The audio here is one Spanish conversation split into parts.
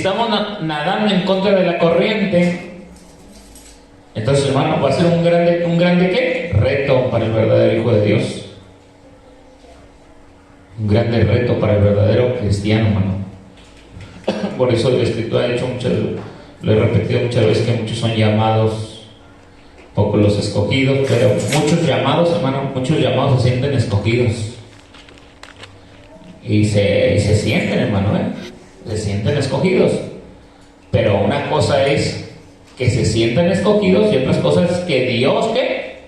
estamos nadando en contra de la corriente, entonces, hermano, va a ser un grande ¿qué? Reto para el verdadero Hijo de Dios. Un grande reto para el verdadero cristiano, hermano. Por eso el Escritor ha dicho lo he repetido muchas veces, que muchos son llamados, pocos los escogidos, pero muchos llamados, hermano, muchos llamados se sienten escogidos. Y se sienten, hermano, se sienten escogidos. Pero una cosa es que se sientan escogidos y otras cosas es que Dios, ¿qué?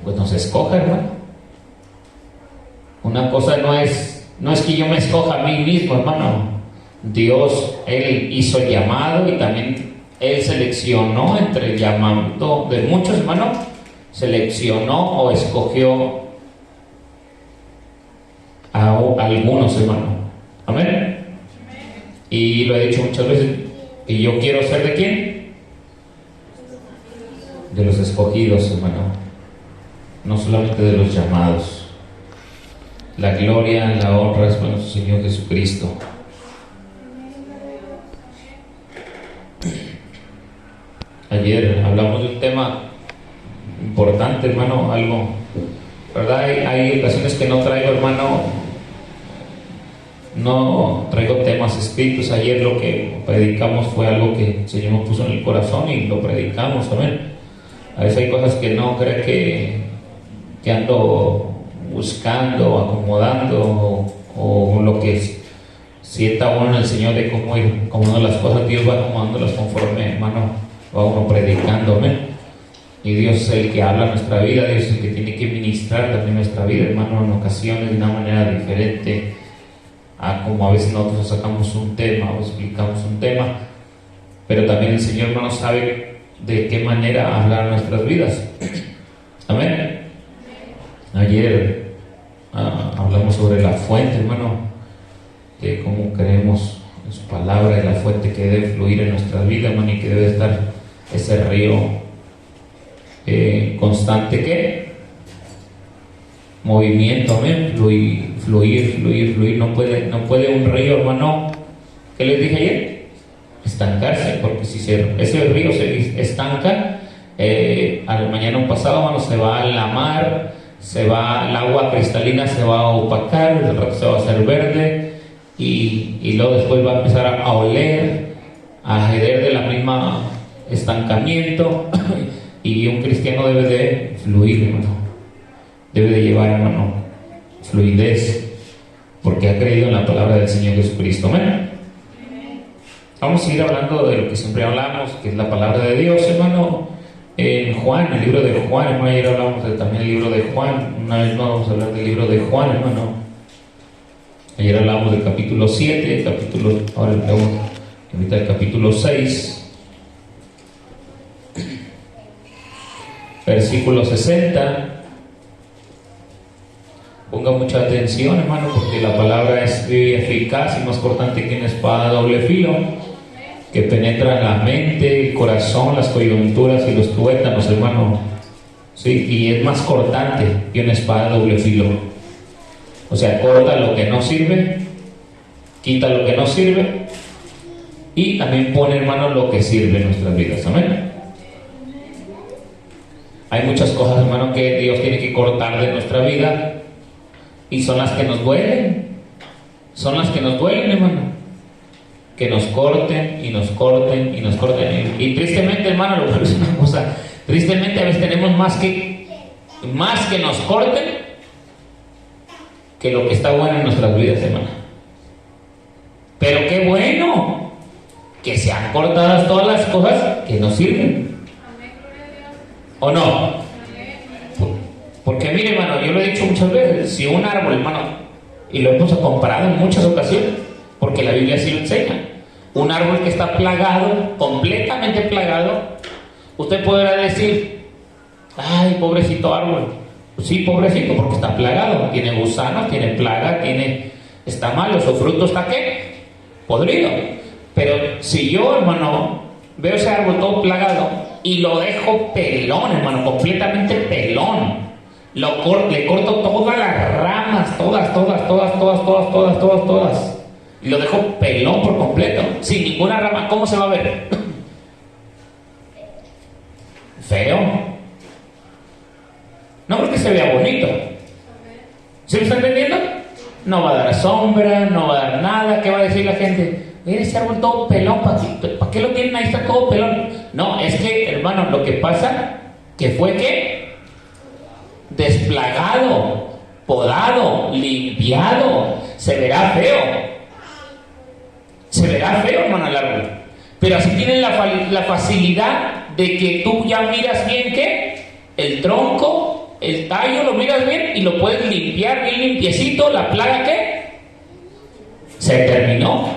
Pues nos escoja, hermano. Una cosa no es que yo me escoja a mí mismo, hermano. Dios, Él hizo llamado y también Él seleccionó entre el llamado de muchos, hermano. Seleccionó o escogió a algunos, hermano. Amén. Y lo he dicho muchas veces. ¿Y yo quiero ser de quién? De los escogidos, hermano. No solamente de los llamados. La gloria, la honra es para nuestro Señor Jesucristo. Ayer hablamos de un tema importante, hermano, algo, ¿verdad? Hay ocasiones que no traigo, hermano, no traigo temas escritos. Ayer lo que predicamos fue algo que el Señor nos puso en el corazón y lo predicamos, amén. A veces hay cosas que no creo que ando buscando, acomodando, o lo que sienta uno en el Señor de cómo ir acomodando las cosas. Dios va acomodándolas conforme, hermano, va uno predicando, amén. Y Dios es el que habla nuestra vida, Dios es el que tiene que ministrar también nuestra vida, hermano, en ocasiones de una manera diferente a como a veces nosotros sacamos un tema o explicamos un tema. Pero también el Señor, hermano, sabe de qué manera hablar nuestras vidas. Amén. Ayer hablamos sobre la fuente, hermano, que cómo creemos en su palabra, y la fuente que debe fluir en nuestras vidas, hermano, y que debe estar ese río constante, ¿qué? Movimiento, amén. Fluir. No puede un río, hermano, ¿qué les dije ayer? Estancarse, porque si ese río se estanca, al mañana pasado, hermano, se va a la mar, el agua cristalina se va a opacar, el rato se va a hacer verde, y luego después va a empezar a oler, a heder de la misma estancamiento. Y un cristiano debe de fluir, hermano, debe de llevar, hermano, fluidez, porque ha creído en la palabra del Señor Jesucristo. Amén. Vamos a seguir hablando de lo que siempre hablamos, que es la palabra de Dios, hermano. En Juan, el libro de Juan, hermano, ayer hablamos también del libro de Juan. Una vez más vamos a hablar del libro de Juan, hermano. Ayer hablamos del capítulo 7, ahora ahorita el capítulo 6, versículo 60. Ponga mucha atención, hermano, porque la palabra es viva y eficaz y más cortante que una espada de doble filo, que penetra en la mente, el corazón, las coyunturas y los tuétanos, hermano. Sí, y es más cortante que una espada de doble filo. O sea, corta lo que no sirve, quita lo que no sirve, y también pone, hermano, lo que sirve en nuestras vidas. Amén. Hay muchas cosas, hermano, que Dios tiene que cortar de nuestra vida, y son las que nos duelen. Son las que nos duelen, hermano. Que nos corten y nos corten y nos corten. Y tristemente, hermano, lo que es una cosa, tristemente a veces tenemos más que nos corten que lo que está bueno en nuestras vidas, hermano. Pero qué bueno que sean cortadas todas las cosas que nos sirven. ¿O no? Porque mire, hermano, yo lo he dicho muchas veces, si un árbol, hermano, y lo hemos comparado en muchas ocasiones, porque la Biblia así lo enseña, un árbol que está plagado, completamente plagado, usted podrá decir, ay, pobrecito árbol. Pues sí, pobrecito, porque está plagado, tiene gusanos, tiene plaga, está malo, su fruto está ¿qué? Podrido. Pero si yo, hermano, veo ese árbol todo plagado y lo dejo pelón, hermano, completamente pelón, le corto todas las ramas, todas, y lo dejo pelón por completo, sin ninguna rama, ¿cómo se va a ver? Feo. No porque se vea bonito. ¿Sí me está entendiendo? No va a dar sombra, no va a dar nada. ¿Qué va a decir la gente? Mira ese árbol todo pelón, ¿para qué lo tienen ahí? Está todo pelón. No, es que, hermano, lo que pasa, que fue que desplagado, podado, limpiado. Se verá feo. Se verá feo, hermano, el árbol. Pero así tienen la facilidad de que tú ya miras bien, ¿qué? El tronco, el tallo, lo miras bien y lo puedes limpiar bien limpiecito. ¿La plaga qué? Se terminó.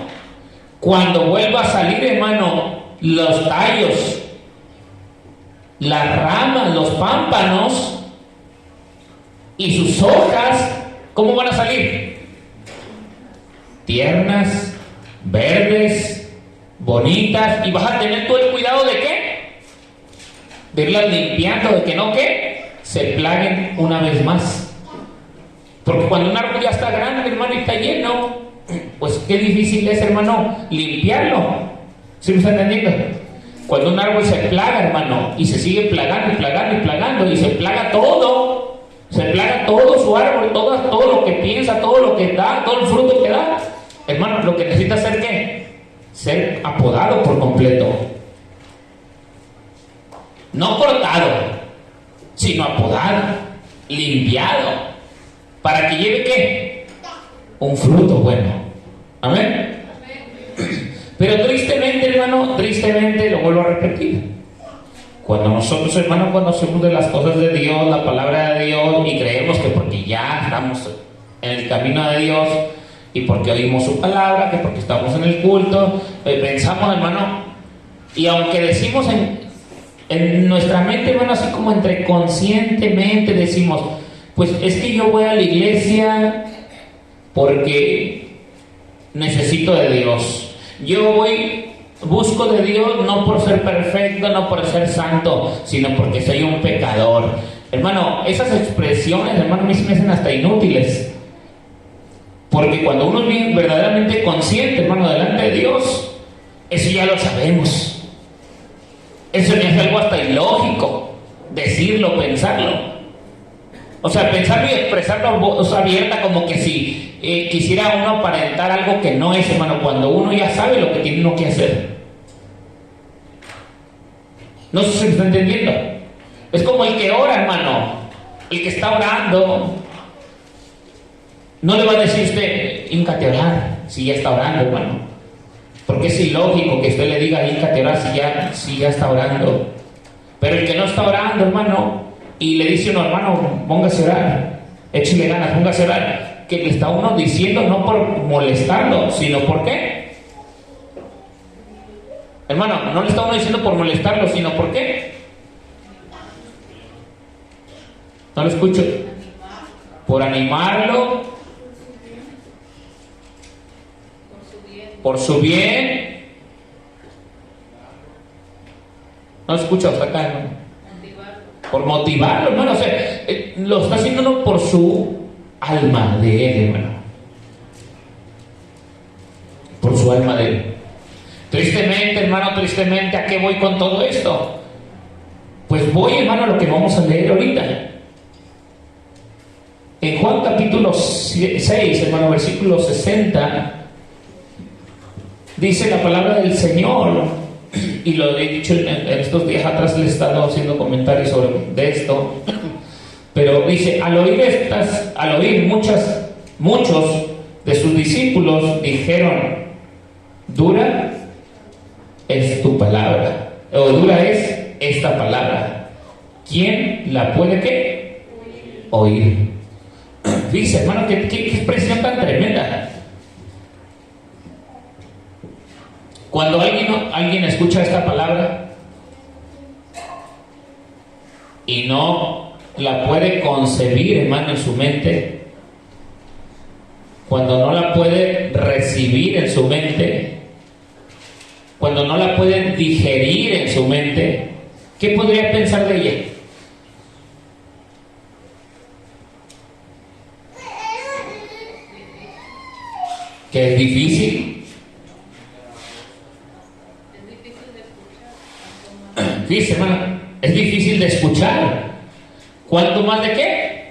Cuando vuelva a salir, hermano, los tallos, las ramas, los pámpanos y sus hojas, ¿cómo van a salir? Tiernas, verdes, bonitas, y vas a tener todo el cuidado de ¿qué? De irlas limpiando, de que no ¿qué? Se plaguen una vez más. Porque cuando un árbol ya está grande, hermano, y está lleno, pues qué difícil es, hermano, limpiarlo. ¿Sí me está entendiendo? Cuando un árbol se plaga, hermano, y se sigue plagando y plagando y plagando, y se plaga todo su árbol, todo lo que piensa, todo lo que da, todo el fruto que da, hermano, lo que necesita hacer ¿qué? Ser apodado por completo. No cortado, sino apodado, limpiado, para que lleve ¿qué? Un fruto bueno. Amén. Pero tristemente, hermano, tristemente, lo vuelvo a repetir, cuando nosotros, hermano, conocemos de las cosas de Dios, la palabra de Dios, y creemos que porque ya estamos en el camino de Dios, y porque oímos su palabra, que porque estamos en el culto, pensamos, hermano, y aunque decimos en nuestra mente, hermano, así como entre conscientemente decimos, pues es que yo voy a la iglesia porque necesito de Dios. Yo busco de Dios no por ser perfecto, no por ser santo, sino porque soy un pecador. Hermano, esas expresiones, hermano, a mí se me hacen hasta inútiles. Porque cuando uno es bien verdaderamente consciente, hermano, delante de Dios, eso ya lo sabemos. Eso ni es algo hasta ilógico, decirlo, pensarlo. O sea, pensarlo y expresarlo a voz abierta, como que si quisiera uno aparentar algo que no es, hermano, cuando uno ya sabe lo que tiene uno que hacer. No sé si me está entendiendo. Es como el que ora, hermano, el que está orando. No le va a decir usted, híncate a orar, si ya está orando, hermano. Porque es ilógico que usted le diga, híncate a orar, si ya está orando. Pero el que no está orando, hermano, y le dice uno, hermano, póngase a orar, échale ganas, póngase a orar, que le está uno diciendo no por molestarlo, sino por qué. Hermano, no le está uno diciendo por molestarlo, sino por qué. No lo escucho. Por animarlo, por su bien. No escucho hasta acá, hermano. Por motivarlo, hermano. O sea, lo está haciendo uno por su alma de él, hermano. Por su alma de él. Tristemente, hermano, tristemente, ¿a qué voy con todo esto? Pues voy, hermano, a lo que vamos a leer ahorita. En Juan capítulo 6, hermano, versículo 60, dice la palabra del Señor, y lo he dicho en estos días atrás, le he estado haciendo comentarios de esto, pero dice, al oír muchos de sus discípulos dijeron, dura es tu palabra, o dura es esta palabra, ¿quién la puede qué? Oír. Dice, hermano, qué expresión tan tremenda. Cuando alguien escucha esta palabra y no la puede concebir, hermano, en su mente, cuando no la puede recibir en su mente, cuando no la puede digerir en su mente, ¿qué podría pensar de ella? Que es difícil, Fíjese, hermano, es difícil de escuchar. ¿Cuánto más de qué?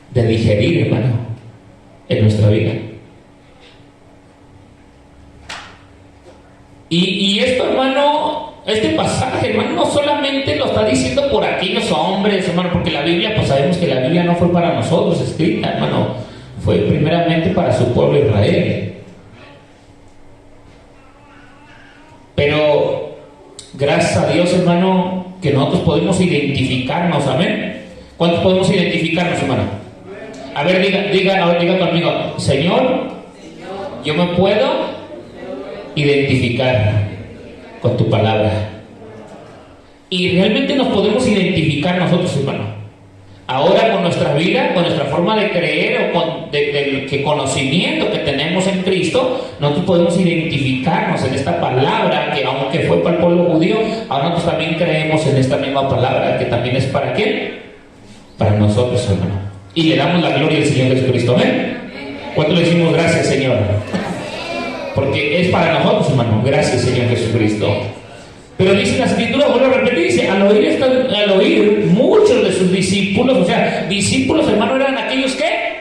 De digerir, hermano, en nuestra vida. Y esto, hermano, este pasaje, hermano, no solamente lo está diciendo por aquellos hombres, hermano, porque la Biblia, pues sabemos que la Biblia no fue para nosotros escrita, hermano, fue primeramente para su pueblo Israel. Pero gracias a Dios, hermano, que nosotros podemos identificarnos, amén. ¿Cuántos podemos identificarnos, hermano? A ver, diga conmigo, Señor, yo me puedo identificar con tu palabra. Y realmente nos podemos identificar nosotros, hermano. Ahora con nuestra vida, con nuestra forma de creer o con del conocimiento que tenemos en Cristo, nosotros podemos identificarnos en esta palabra que aunque fue para el pueblo judío, ahora nosotros también creemos en esta misma palabra que también es para ¿quién? Para nosotros, hermano. Y le damos la gloria al Señor Jesucristo. ¿Amén? ¿Cuánto le decimos gracias, Señor? Porque es para nosotros, hermano. Gracias, Señor Jesucristo. Pero dice la Escritura, vuelvo a repetir, dice, al oír muchos de sus discípulos, o sea, discípulos, hermano, eran aquellos que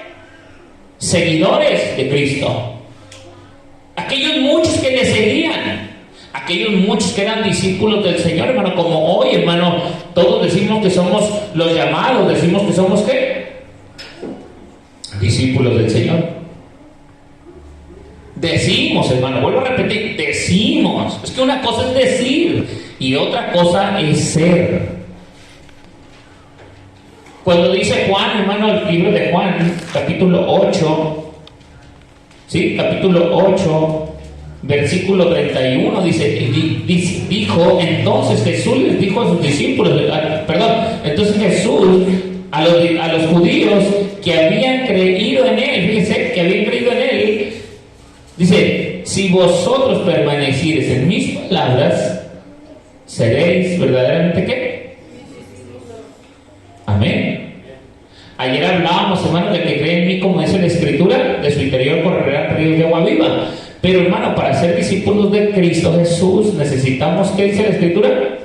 seguidores de Cristo. Aquellos muchos que le seguían. Aquellos muchos que eran discípulos del Señor, hermano, como hoy, hermano, todos decimos que somos los llamados, decimos que somos ¿qué? Discípulos del Señor. Decimos, hermano, vuelvo a repetir, decimos. Es que una cosa es decir y otra cosa es ser. Cuando dice Juan, hermano, el libro de Juan, capítulo 8, ¿sí? Capítulo 8, versículo 31, dijo, entonces Jesús les dijo a sus discípulos, entonces Jesús a los judíos que habían creído en él, fíjense, que habían creído en él, dice, si vosotros permaneciereis en mis palabras, seréis verdaderamente ¿qué? Amén. Ayer hablábamos, hermano, de que cree en mí, como dice la Escritura, de su interior correrán ríos de agua viva. Pero, hermano, para ser discípulos de Cristo Jesús, necesitamos, ¿qué dice la Escritura?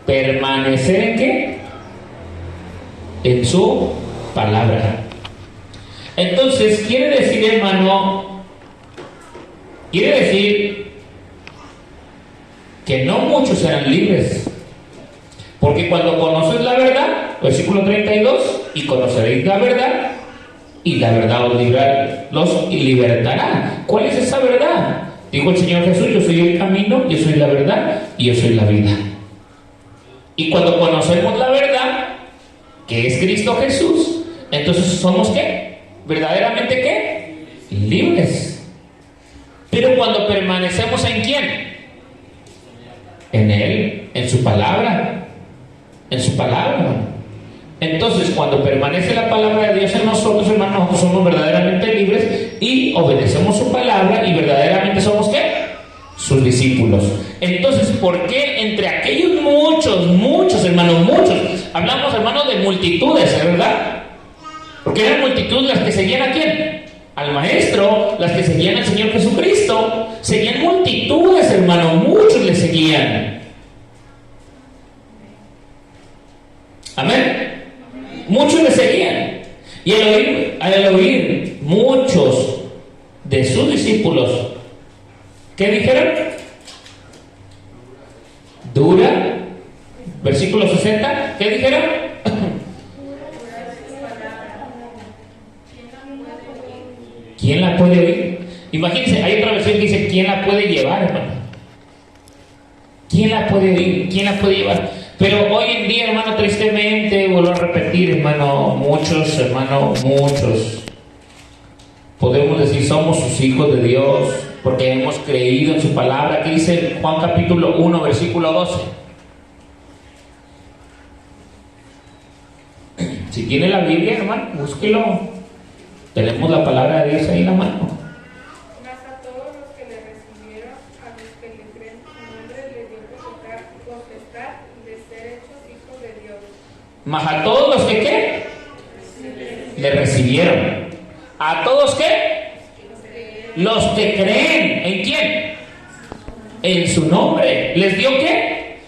Permanecer ¿en qué? En su palabra. Entonces, quiere decir, hermano, que no muchos serán libres. Porque cuando conoces la verdad, versículo 32, y conoceréis la verdad, y la verdad os libertará. ¿Cuál es esa verdad? Dijo el Señor Jesús, yo soy el camino, yo soy la verdad, y yo soy la vida. Y cuando conocemos la verdad, que es Cristo Jesús, entonces somos ¿qué? ¿Verdaderamente qué? Libres. Pero cuando permanecemos ¿en quién? En Él, en su palabra. En su palabra. Entonces, cuando permanece la palabra de Dios en nosotros, hermanos, nosotros somos verdaderamente libres y obedecemos su palabra y verdaderamente somos ¿qué? Sus discípulos. Entonces, ¿por qué entre aquellos muchos, hermanos, muchos? Hablamos, hermanos, de multitudes, ¿verdad? Porque eran multitudes las que seguían ¿a quién? Al Maestro, las que seguían al Señor Jesucristo. Seguían multitudes, hermano, muchos le seguían. Amén. Muchos le seguían. Y al oír muchos de sus discípulos, ¿qué dijeron? Dura. Versículo 60, ¿qué dijeron? ¿Quién la puede oír? Imagínense, hay otra versión que dice, ¿quién la puede llevar, hermano? ¿Quién la puede oír? ¿Quién la puede llevar? Pero hoy en día, hermano, tristemente, vuelvo a repetir, hermano, muchos, podemos decir, somos sus hijos de Dios, porque hemos creído en su palabra. ¿Qué dice Juan capítulo 1, versículo 12? Si tiene la Biblia, hermano, búsquelo. Tenemos la palabra de Dios ahí en la mano. Mas a todos los que le recibieron, a los que le creen en su nombre, les dio potestad de ser hechos hijos de Dios. Mas a todos los que ¿qué? Le recibieron. ¿A todos qué? Los que creen. ¿En quién? en su nombre. ¿Les dio qué?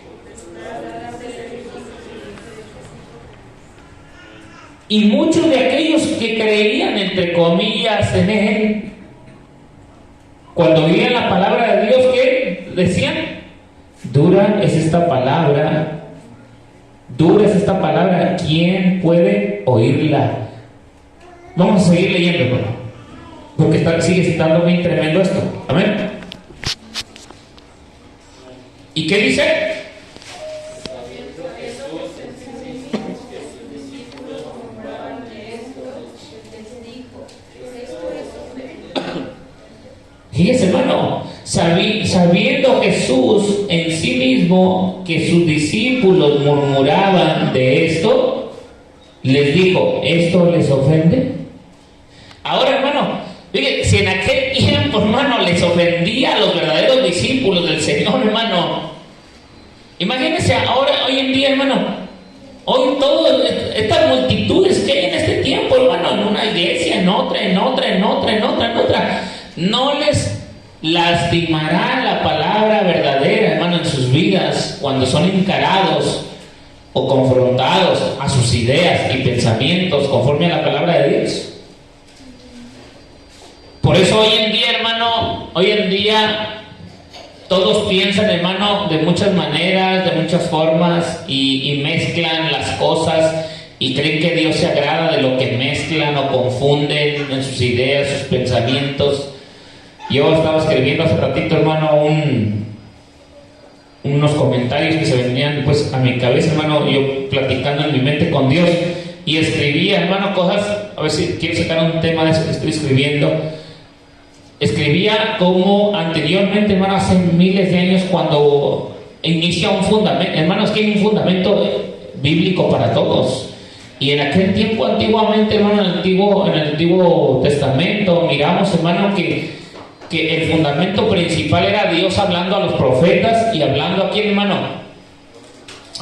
Y muchos de aquellos que creían, entre comillas, en Él, cuando oían la palabra de Dios, ¿qué decían? Dura es esta palabra, ¿quién puede oírla? Vamos a seguir leyendo, hermano, porque sigue estando bien tremendo esto. Amén. ¿Y qué dice? Fíjese, hermano, sabiendo Jesús en sí mismo que sus discípulos murmuraban de esto, les dijo: ¿esto les ofende? Ahora, hermano, fíjese, si en aquel tiempo, hermano, les ofendía a los verdaderos discípulos del Señor, hermano, imagínense ahora, hoy en día, hermano, hoy todas estas multitudes que hay en este tiempo, hermano, en una iglesia, en otra, no les lastimará la palabra verdadera, hermano, en sus vidas cuando son encarados o confrontados a sus ideas y pensamientos conforme a la palabra de Dios. Por eso hoy en día, hermano, todos piensan, hermano, de muchas maneras, de muchas formas, y mezclan las cosas y creen que Dios se agrada de lo que mezclan o confunden en sus ideas, sus pensamientos. Yo estaba escribiendo hace ratito, hermano, unos comentarios que se venían pues a mi cabeza, hermano, yo platicando en mi mente con Dios, y escribía, hermano, cosas, a ver si quiero sacar un tema de eso que estoy escribiendo. Escribía como anteriormente, hermano, hace miles de años, cuando inicia un fundamento, hermano, es que hay un fundamento bíblico para todos. Y en aquel tiempo, antiguamente, hermano, en el Antiguo Testamento, miramos, hermano, que el fundamento principal era Dios hablando a los profetas y hablando a quién, hermano,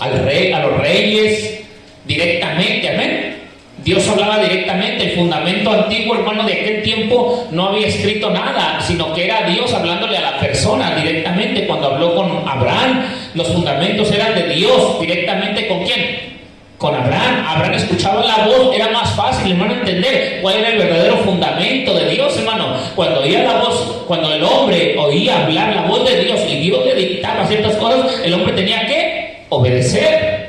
a los reyes directamente, amén. Dios hablaba directamente. El fundamento antiguo, hermano, de aquel tiempo no había escrito nada, sino que era Dios hablándole a la persona directamente. Cuando habló con Abraham, los fundamentos eran de Dios directamente. ¿Con quién? Con Abraham. Abraham escuchaba la voz, era más fácil, hermano, entender cuál era el verdadero fundamento de Dios, hermano. Cuando oía la voz, cuando el hombre oía hablar la voz de Dios y Dios le dictaba ciertas cosas, el hombre tenía que obedecer.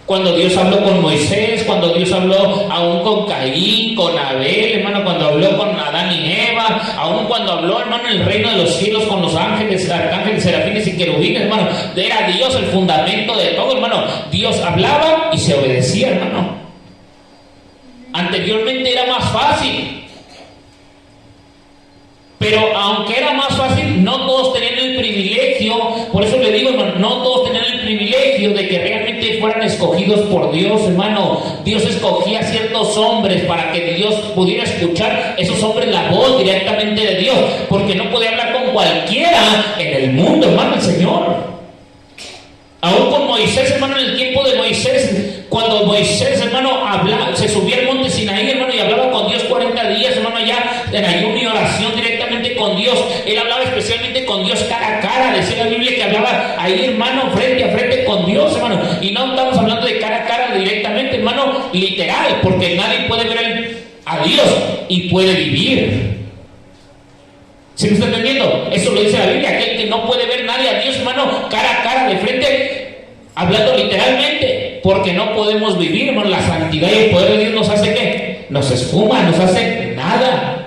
Cuando Dios habló con Moisés, cuando Dios habló aún con Caín, con Abel, hermano, cuando habló con Adán y Eva, aún cuando habló, hermano, en el reino de los cielos con los ángeles, arcángeles, serafines y querubines, hermano, era Dios el fundamento de todo, hermano. Dios hablaba y se obedecía, hermano. Anteriormente era más fácil, pero aunque era más fácil, no todos tenían el privilegio. Por eso le digo, hermano, no todos tenían el privilegio de que realmente fueran escogidos por Dios, hermano. Dios escogía a ciertos hombres para que Dios pudiera escuchar esos hombres la voz directamente de Dios, porque no podía hablar con cualquiera en el mundo, hermano, el Señor. Aún con Moisés, hermano, en el tiempo de Moisés, cuando Moisés, hermano, hablaba, se subía al monte Sinaí, hermano, y hablaba con Dios 40 días, hermano, ya en ayuno y oración directamente con Dios. Él hablaba especialmente con Dios cara a cara. Decía la Biblia que hablaba ahí, hermano, frente a frente con Dios, hermano. Y no estamos hablando de cara a cara directamente, hermano, literal, porque nadie puede ver a Dios y puede vivir. ¿Sí me está entendiendo? Eso lo dice la Biblia, aquel que no puede ver nadie a Dios, hermano, cara a cara, de frente, hablando literalmente, porque no podemos vivir, hermano. La santidad y el poder de Dios nos hace ¿qué? Nos esfuma, nos hace nada.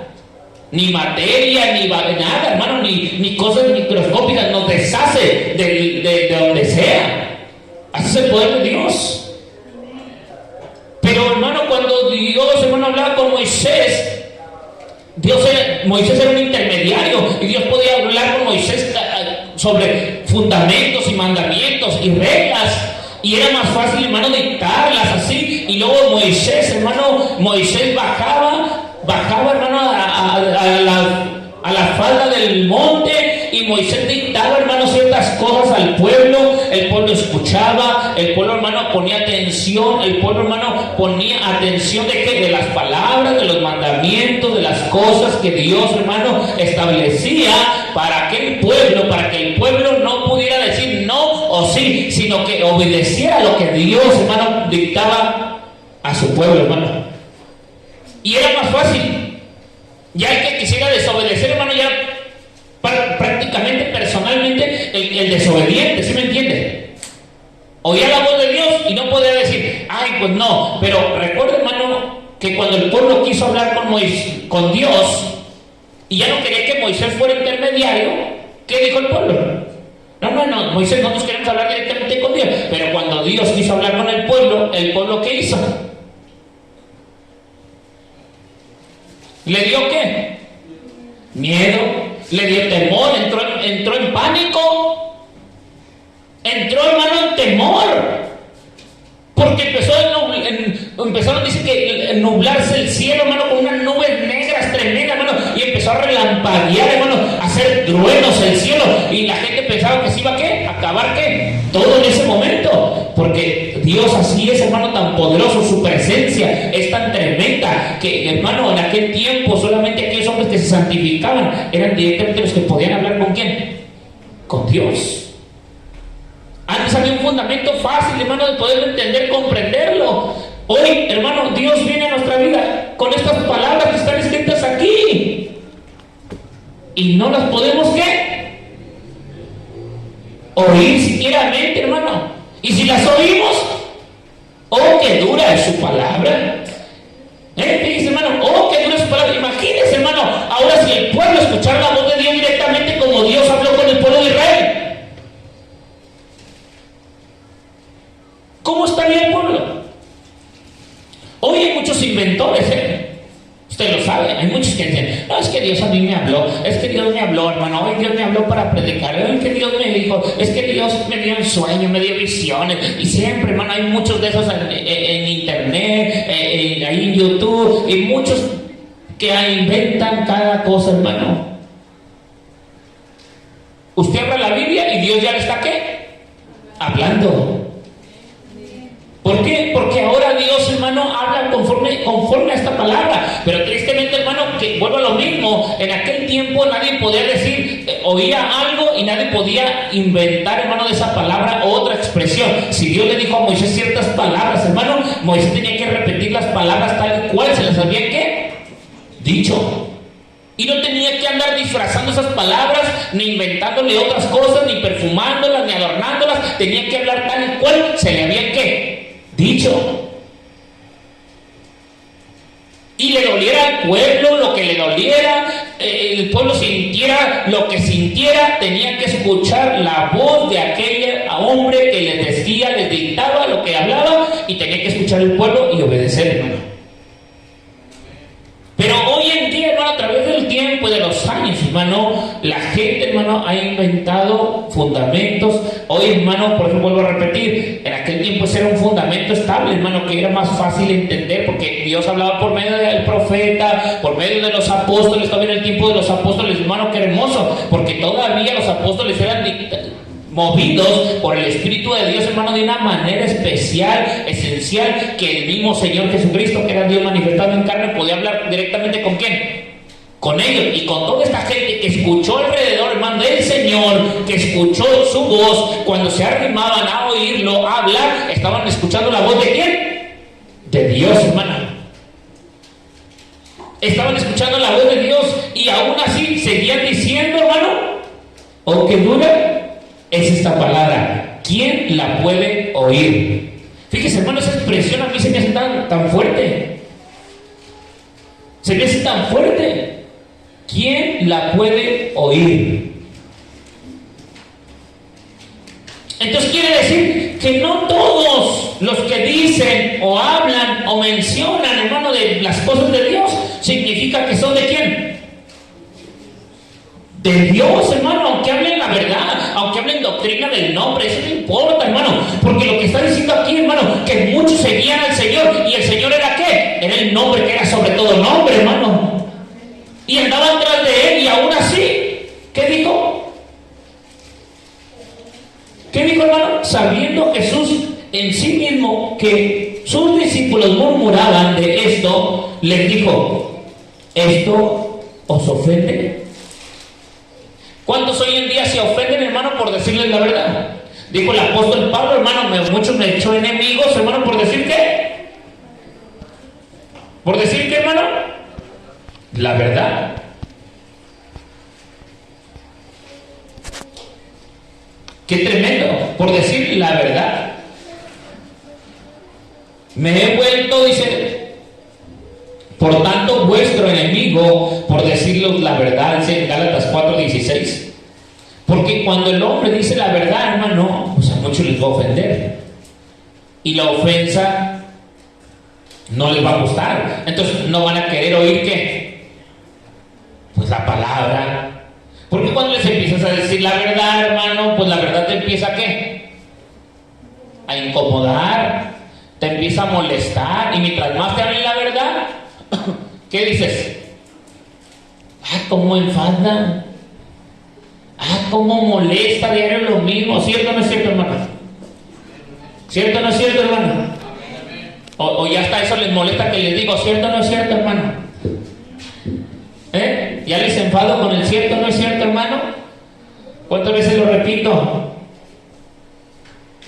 Ni materia, ni nada, hermano, ni cosas microscópicas, nos deshace de donde sea. Así es el poder de Dios. Pero, hermano, cuando Dios, hermano, hablaba con Moisés, Moisés era un intermediario y Dios podía hablar con Moisés sobre fundamentos y mandamientos y reglas, y era más fácil, hermano, dictarlas así. Y luego Moisés bajaba, hermano, a la falda del monte, y Moisés dictaba, hermano, ciertas cosas al pueblo. El pueblo escuchaba, el pueblo, hermano, ponía atención, el pueblo, hermano, ponía atención de que de las palabras, de los mandamientos, de las cosas que Dios, hermano, establecía para aquel pueblo, para que el pueblo no pudiera decir no o sí, sino que obedeciera lo que Dios, hermano, dictaba a su pueblo, hermano. Y era más fácil. Ya el que quisiera desobedecer, hermano, ya prácticamente, personalmente, el desobediente, ¿sí me entiende? Oía la voz de Dios y no podía decir, ay, pues no. Pero recuerda, hermano, que cuando el pueblo quiso hablar con Dios y ya no quería que Moisés fuera intermediario, ¿qué dijo el pueblo? No, Moisés, nosotros queremos hablar directamente con Dios. Pero cuando Dios quiso hablar con el pueblo, ¿qué hizo? ¿Le dio qué? Miedo, le dio temor, entró en pánico, entró, hermano, en temor, porque empezaron, dice que nublarse el cielo, hermano, con unas nubes negras tremendas, hermano, y empezó a relampaguear, hermano, a hacer truenos el cielo, y la gente pensaba que se iba a acabar todo en ese momento, porque Dios así es, hermano, tan poderoso, su presencia es tan tremenda, que, hermano, en aquel tiempo solamente aquellos hombres que se santificaban eran directamente los que podían hablar ¿con quién? Con Dios. Antes había un fundamento fácil, hermano, de poderlo entender, comprenderlo. Hoy, hermano, Dios viene a nuestra vida con estas palabras que están escritas aquí. Y no las podemos, ¿qué? Oír siquiera, hermano. Y si las oímos, oh, qué dura es su palabra. Fíjese, hermano, oh, qué dura es su palabra. Imagínese, hermano, ahora si el pueblo escuchara la voz de Dios directamente como Dios habló con el pueblo de Israel, ¿cómo estaría el pueblo? Hoy hay muchos inventores, usted lo sabe, hay muchos que dicen, no, es que Dios a mí me habló, es que Dios me habló, hermano, hoy Dios me habló para predicar, es que Dios me dijo, es que Dios me dio un sueño, me dio visiones, y siempre, hermano, hay muchos de esos en internet, ahí en YouTube, y muchos que inventan cada cosa, hermano. Usted abra la Biblia y Dios ya le está, ¿qué? Hablando. ¿Por qué? Porque ahora Dios, hermano, habla conforme a esta palabra. Pero tristemente, hermano, que vuelvo a lo mismo. En aquel tiempo nadie podía decir, oía algo y nadie podía inventar, hermano, de esa palabra otra expresión. Si Dios le dijo a Moisés ciertas palabras, hermano, Moisés tenía que repetir las palabras tal cual se las había, ¿qué? Dicho. Y no tenía que andar disfrazando esas palabras, ni inventándole otras cosas, ni perfumándolas, ni adornándolas. Tenía que hablar tal cual se le había, ¿qué? Dicho. Y le doliera al pueblo lo que le doliera, el pueblo sintiera lo que sintiera, tenía que escuchar la voz de aquel hombre que les decía, les dictaba lo que hablaba, y tenía que escuchar el pueblo y obedecer, hermano. Pero hoy en día, hermano, a través del tiempo y de los años, hermano, la gente, hermano, ha inventado fundamentos. Hoy, hermano, por ejemplo, vuelvo a repetir, en aquel tiempo ese era un fundamento estable, hermano, que era más fácil entender, porque Dios hablaba por medio del profeta, por medio de los apóstoles. Todavía en el tiempo de los apóstoles, hermano, qué hermoso, porque todavía los apóstoles eran movidos por el Espíritu de Dios, hermano, de una manera especial, esencial, que el mismo Señor Jesucristo, que era Dios manifestado en carne, podía hablar directamente ¿con quién? Con ellos, y con toda esta gente que escuchó alrededor, hermano, del Señor, que escuchó su voz. Cuando se arrimaban a oírlo, a hablar, estaban escuchando la voz ¿de quién? De Dios, hermano. Estaban escuchando la voz de Dios, y aún así seguían diciendo, hermano, oh, qué dura es esta palabra, ¿quién la puede oír? Fíjese, hermano, esa expresión a mí se me hace tan fuerte. Se me hace tan fuerte. ¿Quién la puede oír? Entonces quiere decir que no todos los que dicen o hablan o mencionan, hermano, de las cosas de Dios, significa que son ¿de quién? De Dios, hermano, aunque hablen la verdad, aunque hablen doctrina del nombre, eso no importa, hermano, porque lo que está diciendo aquí, hermano, que muchos seguían al Señor, y el Señor era ¿qué? Era el nombre que era sobre todo nombre, hermano, y andaban tras de él, y aún así, ¿qué dijo? ¿Qué dijo, hermano? Sabiendo Jesús en sí mismo que sus discípulos murmuraban de esto, les dijo: ¿esto os ofende? ¿Cuántos hoy en día se ofenden, hermano, por decirles la verdad? Dijo el apóstol Pablo, hermano, muchos me echó enemigos, hermano, ¿por decir qué? ¿Por decir qué, hermano? La verdad. Qué tremendo, por decir la verdad. Me he vuelto, dice, por tanto vuestro enemigo, por decirles la verdad, dice en Gálatas 4:16. Porque cuando el hombre dice la verdad, hermano, pues a muchos les va a ofender. Y la ofensa no les va a gustar. Entonces no van a querer oír ¿qué? Pues la palabra. Porque cuando les empiezas a decir la verdad, hermano, pues la verdad te empieza ¿qué? A incomodar, te empieza a molestar. Y mientras más te hablen la verdad, ¿qué dices? ¿Cómo enfada? ¿Cómo molesta diario lo mismo? ¿Cierto o no es cierto, hermano? ¿Cierto o no es cierto, hermano? O ya hasta eso les molesta que les digo, ¿cierto o no es cierto, hermano? ¿Ya les enfado con el cierto o no es cierto, hermano? ¿Cuántas veces lo repito?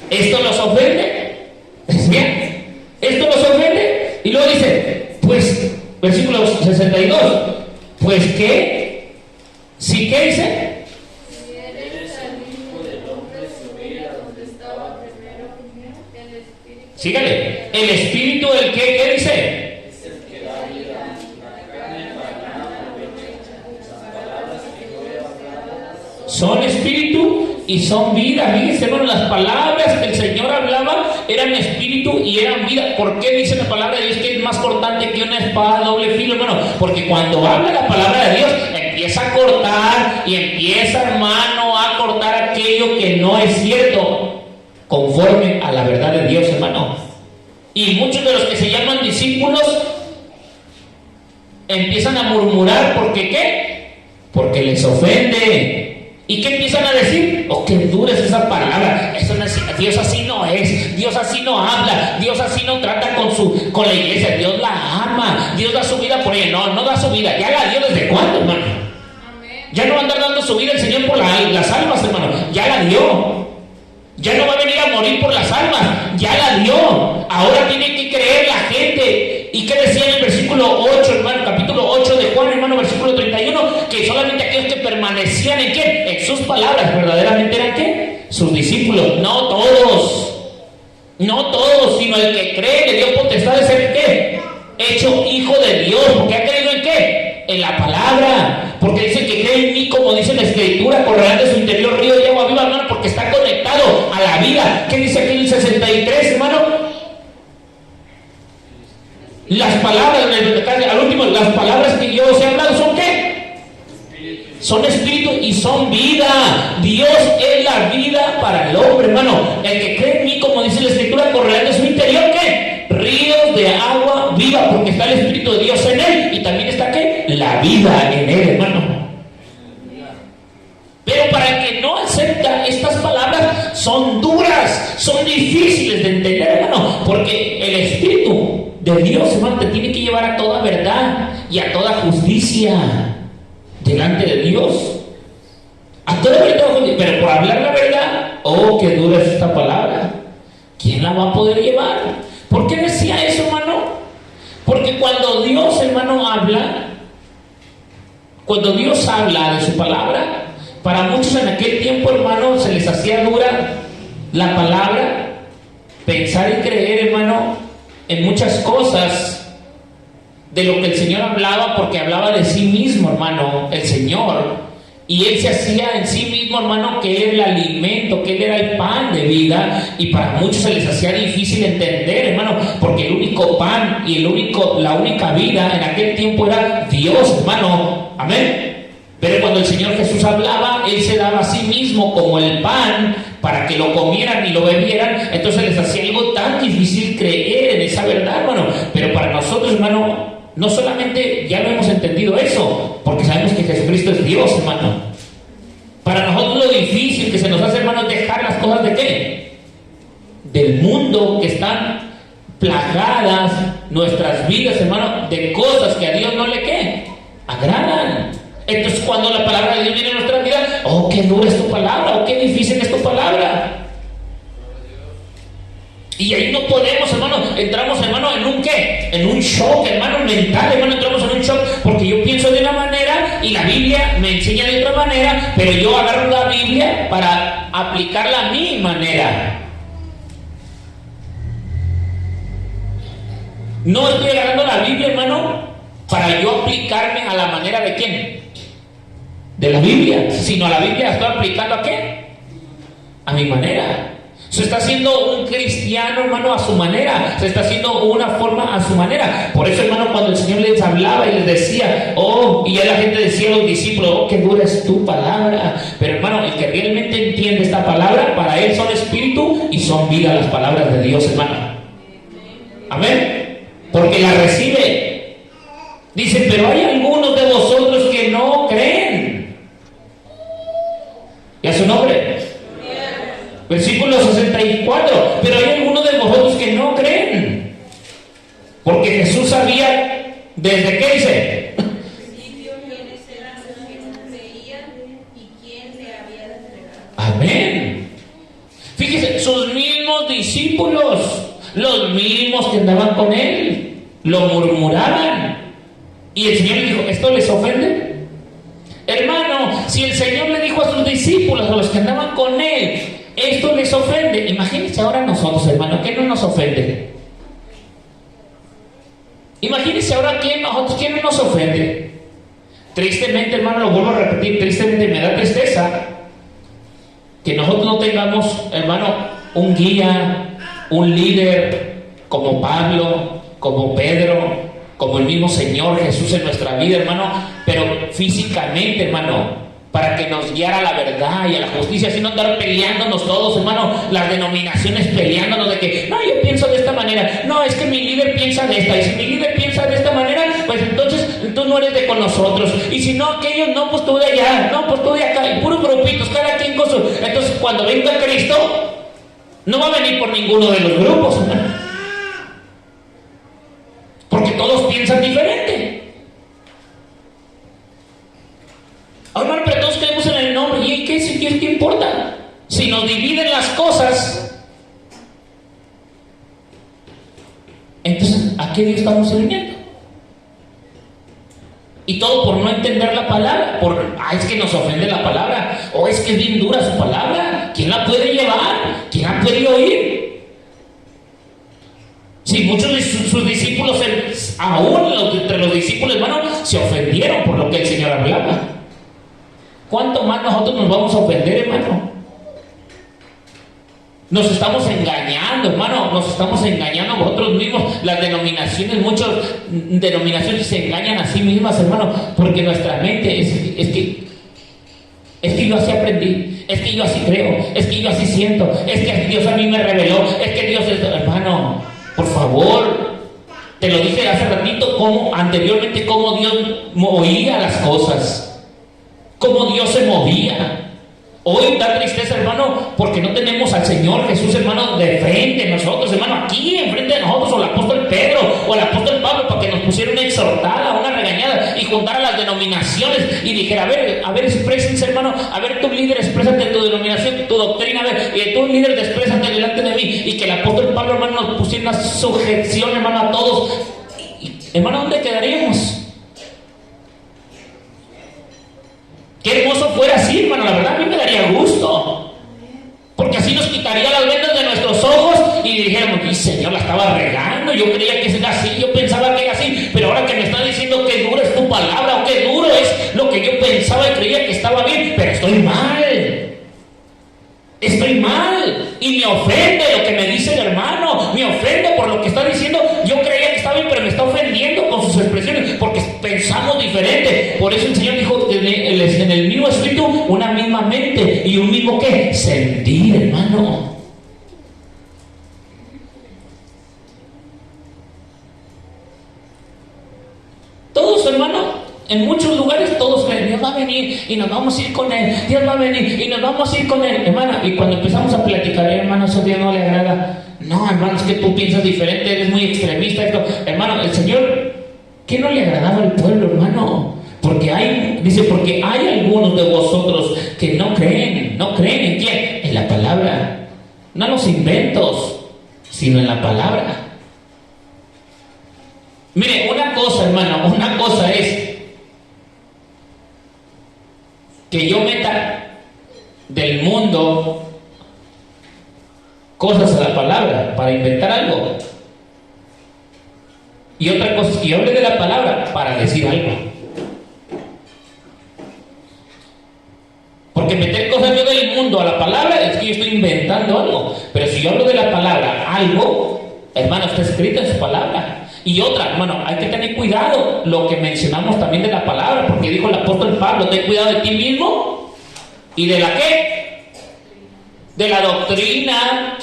¿Esto los ofende? ¿Es bien? ¿Esto los ofende? Y luego dice, pues, versículo 62, pues ¿qué? ¿Sí qué dice? Sígale. El espíritu, ¿el qué? ¿Qué dice? Son espíritu y son vida. Fíjense, hermano, las palabras que el Señor hablaba eran espíritu y eran vida. ¿Por qué dice la palabra de Dios que es más cortante que una espada de doble filo, hermano? Porque cuando habla la palabra de Dios, empieza a cortar y empieza, hermano, a cortar aquello que no es cierto, conforme a la verdad de Dios, hermano. Y muchos de los que se llaman discípulos empiezan a murmurar, ¿porque qué? Porque les ofende. ¿Y qué empiezan a decir? Oh, qué dura es esa palabra. Eso no es, Dios así no es, Dios así no habla, Dios así no trata con la iglesia, Dios la ama, Dios da su vida por ella. No da su vida. ¿Ya la dio desde cuándo, hermano? Ya no va a andar dando su vida el Señor por las almas, hermano. Ya la dio. Ya no va a venir a morir por las almas, ya la dio. Ahora tiene que creer la gente. ¿Y qué decía en el versículo 8, hermano? Capítulo 8 de Juan, hermano, versículo 31, que solamente aquellos que permanecían en ¿qué? En sus palabras, verdaderamente eran ¿qué? Sus discípulos. No todos, sino el que cree que Dios potestad de ser ¿qué? Hecho hijo de Dios. ¿Porque ha creído en qué? En la palabra. Porque dice que cree en mí, como dice la Escritura, correrán de su interior río de agua viva, hermano, porque está conectado a la vida. ¿Qué dice aquí en el 63, hermano? Las palabras, al último, las palabras que yo os he hablado, ¿son qué? Son espíritu y son vida. Dios es la vida para el hombre, hermano. El que cree en mí, como dice la Escritura, correrán de su interior, ¿qué? Ríos de agua viva, porque está el Espíritu de Dios en él y también está ¿qué? La vida en él, hermano. Pero para el que no acepta estas palabras, son duras, son difíciles de entender, hermano, porque el Espíritu de Dios, hermano, te tiene que llevar a toda verdad y a toda justicia delante de Dios. A toda verdad, pero por hablar la verdad, oh, qué dura es esta palabra. ¿Quién la va a poder llevar? ¿Por qué decía eso, hermano? Porque cuando Dios, hermano, habla de su palabra, para muchos en aquel tiempo, hermano, se les hacía dura la palabra, pensar y creer, hermano, en muchas cosas de lo que el Señor hablaba, porque hablaba de sí mismo, hermano, el Señor. Y Él se hacía en sí mismo, hermano, que Él era el alimento, que Él era el pan de vida. Y para muchos se les hacía difícil entender, hermano, porque el único pan y la única vida en aquel tiempo era Dios, hermano. Amén. Pero cuando el Señor Jesús hablaba, Él se daba a sí mismo como el pan para que lo comieran y lo bebieran. Entonces les hacía algo tan difícil creer en esa verdad, hermano. Pero para nosotros, hermano, no solamente ya lo hemos entendido eso, porque sabemos que Jesucristo es Dios, hermano. Para nosotros lo difícil que se nos hace, hermano, es dejar las cosas de ¿qué? del mundo, que están plagadas nuestras vidas, hermano, de cosas que a Dios no le ¿qué? Agradan. Entonces, cuando la palabra de Dios viene a nuestra vida, oh, qué dura es tu palabra, oh, qué difícil es tu palabra. Y ahí no podemos, hermano, entramos, hermano, en un ¿qué? En un shock, hermano, mental, hermano, entramos en un shock, porque yo pienso de una manera y la Biblia me enseña de otra manera, pero yo agarro la Biblia para aplicarla a mi manera. No estoy agarrando la Biblia, hermano, para yo aplicarme a la manera de ¿quién? De la Biblia, sino a la Biblia la estoy aplicando ¿a qué? A mi manera. Se está haciendo un cristiano, hermano, a su manera. Se está haciendo una forma a su manera. Por eso, hermano, cuando el Señor les hablaba y les decía, oh, y ya la gente decía a los discípulos, oh, qué dura es tu palabra. Pero, hermano, el que realmente entiende esta palabra, para él son espíritu y son vida las palabras de Dios, hermano. Amén. Porque la recibe. Dice, pero hay algunos de vosotros que no creen. ¿Y a su nombre? Versículo 64. Pero hay algunos de vosotros que no creen. Porque Jesús sabía desde qué dice. Amén. Fíjese, sus mismos discípulos, los mismos que andaban con él, lo murmuraban. Y el Señor le dijo, ¿esto les ofende? Hermano, si el Señor le dijo a sus discípulos, a los que andaban con él, esto les ofende, imagínense ahora nosotros, hermano, ¿qué no nos ofende? Imagínense ahora ¿quién no nos ofende? Tristemente, hermano, lo vuelvo a repetir, tristemente me da tristeza que nosotros no tengamos, hermano, un guía, un líder como Pablo, como Pedro, como el mismo Señor Jesús en nuestra vida, hermano, pero físicamente, hermano, para que nos guiara a la verdad y a la justicia, sino andar peleándonos todos, hermano, las denominaciones peleándonos de que, no, yo pienso de esta manera, no, es que mi líder piensa de esta, y si mi líder piensa de esta manera, pues entonces tú no eres de con nosotros, y si no, aquellos, no, pues tú de allá, no, pues tú de acá, y puros grupitos, cada quien con su... Entonces, cuando venga Cristo, no va a venir por ninguno de los grupos, hermano, porque todos piensan diferente. Hermano, pero todos creemos en el nombre. ¿Y qué importa? Si nos dividen las cosas, entonces, ¿a qué Dios estamos sirviendo? Y todo por no entender la palabra, es que nos ofende la palabra, o es que es bien dura su palabra. ¿Quién la puede llevar? ¿Quién la puede oír? Si muchos de sus discípulos, aún entre los discípulos, hermano, se ofendieron por lo que el Señor hablaba. ¿Cuánto más nosotros nos vamos a ofender, hermano? Nos estamos engañando, hermano, nos estamos engañando a nosotros mismos. Las denominaciones, muchas denominaciones se engañan a sí mismas, hermano, porque nuestra mente es que yo así aprendí, es que yo así creo, es que yo así siento, es que Dios a mí me reveló, es que Dios es... Hermano, por favor, te lo dije hace ratito, anteriormente, cómo Dios movía las cosas. Cómo Dios se movía. Hoy da tristeza, hermano, porque no tenemos al Señor Jesús, hermano, de frente nosotros, hermano, aquí enfrente de nosotros, o el apóstol Pedro, o el apóstol Pablo, para que nos pusiera una exhortada, una regañada, y juntara las denominaciones, y dijera, a ver, exprésense, hermano, a ver, tu líder, exprésate tu denominación, tu doctrina, a ver, tú líder, exprésate delante de mí, y que el apóstol Pablo, hermano, nos pusiera una sujeción, hermano, a todos. Hermano, ¿dónde quedaríamos? Qué hermoso fuera así, hermano, la verdad a mí me daría gusto, porque así nos quitaría las vendas de nuestros ojos y dijéramos, mi Señor, la estaba regando, yo creía que era así, yo pensaba que era así, pero ahora que me está diciendo que duro es tu palabra, o que duro es lo que yo pensaba y creía que estaba bien, pero estoy mal, y me ofende lo que me dice el hermano, me ofende por lo que está diciendo. Yo creía que estaba bien, pero me está ofendiendo con sus expresiones, porque pensamos diferente. Por eso el Señor dijo, en el mismo espíritu, una misma mente, y un mismo ¿qué? Sentir, hermano. Todos, hermano, en muchos lugares todos creen, Dios va a venir y nos vamos a ir con Él. Dios va a venir y nos vamos a ir con Él, hermano. Y cuando empezamos a platicar, hermano, eso a Dios no le agrada. No, hermano, es que tú piensas diferente, eres muy extremista. Hermano, el Señor, ¿qué no le agradaba al pueblo, hermano? Porque porque hay algunos de vosotros que no creen. ¿No creen en quién? En la palabra. No en los inventos, sino en la palabra. Mire, una cosa, hermano, una cosa es que yo meta del mundo cosas a la palabra para inventar algo. Y otra cosa es que yo hable de la palabra para decir algo. Porque meter cosas yo del mundo a la palabra es que yo estoy inventando algo. Pero si yo hablo de la palabra algo, hermano, está escrito en su palabra. Y otra, hermano, hay que tener cuidado lo que mencionamos también de la palabra, porque dijo el apóstol Pablo, ten cuidado de ti mismo y de la ¿qué? De la doctrina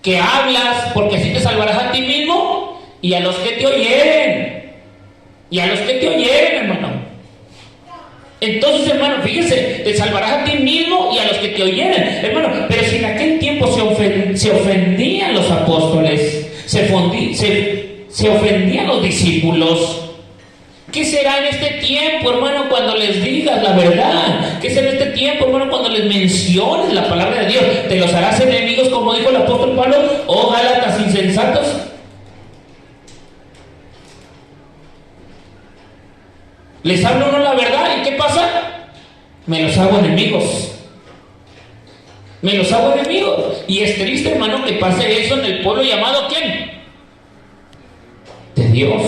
que hablas, porque así te salvarás a ti mismo y a los que te oyeren. Y a los que te oyeren, hermano. Entonces, hermano, fíjese, te salvarás a ti mismo y a los que te oyeren, hermano. Pero si en aquel tiempo se ofendían los apóstoles, se ofendían los discípulos, ¿qué será en este tiempo, hermano, cuando les digas la verdad? ¿Qué será en este tiempo, hermano, cuando les menciones la palabra de Dios? ¿Te los harás enemigos, como dijo el apóstol Pablo? Oh, Gálatas insensatos. Les hablo no la verdad, ¿y qué pasa? Me los hago enemigos. Me los hago enemigos. Y es triste, hermano, que pase eso en el pueblo llamado ¿quién? De Dios.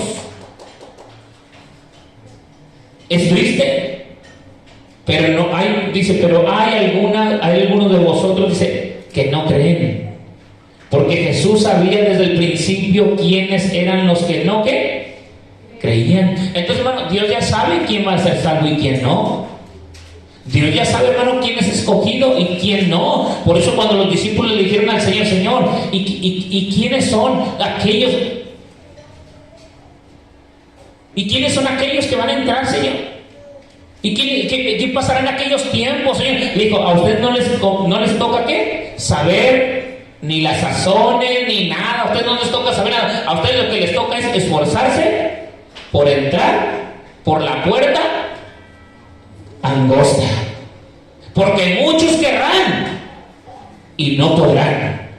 Es triste. Pero no hay, dice, pero hay algunos de vosotros, dice, que no creen. Porque Jesús sabía desde el principio quiénes eran los que no, ¿qué? Creían. Entonces, hermano, Dios ya sabe quién va a ser salvo y quién no. Dios ya sabe, hermano, quién es escogido y quién no. Por eso cuando los discípulos le dijeron al Señor, Señor, ¿y quiénes son aquellos? ¿Y quiénes son aquellos que van a entrar, Señor? ¿Y qué pasará en aquellos tiempos, Señor? Le dijo, a ustedes no les toca ¿qué? Saber ni las sazones ni nada. A ustedes no les toca saber nada. A ustedes lo que les toca es esforzarse por entrar por la puerta angosta, porque muchos querrán y no podrán,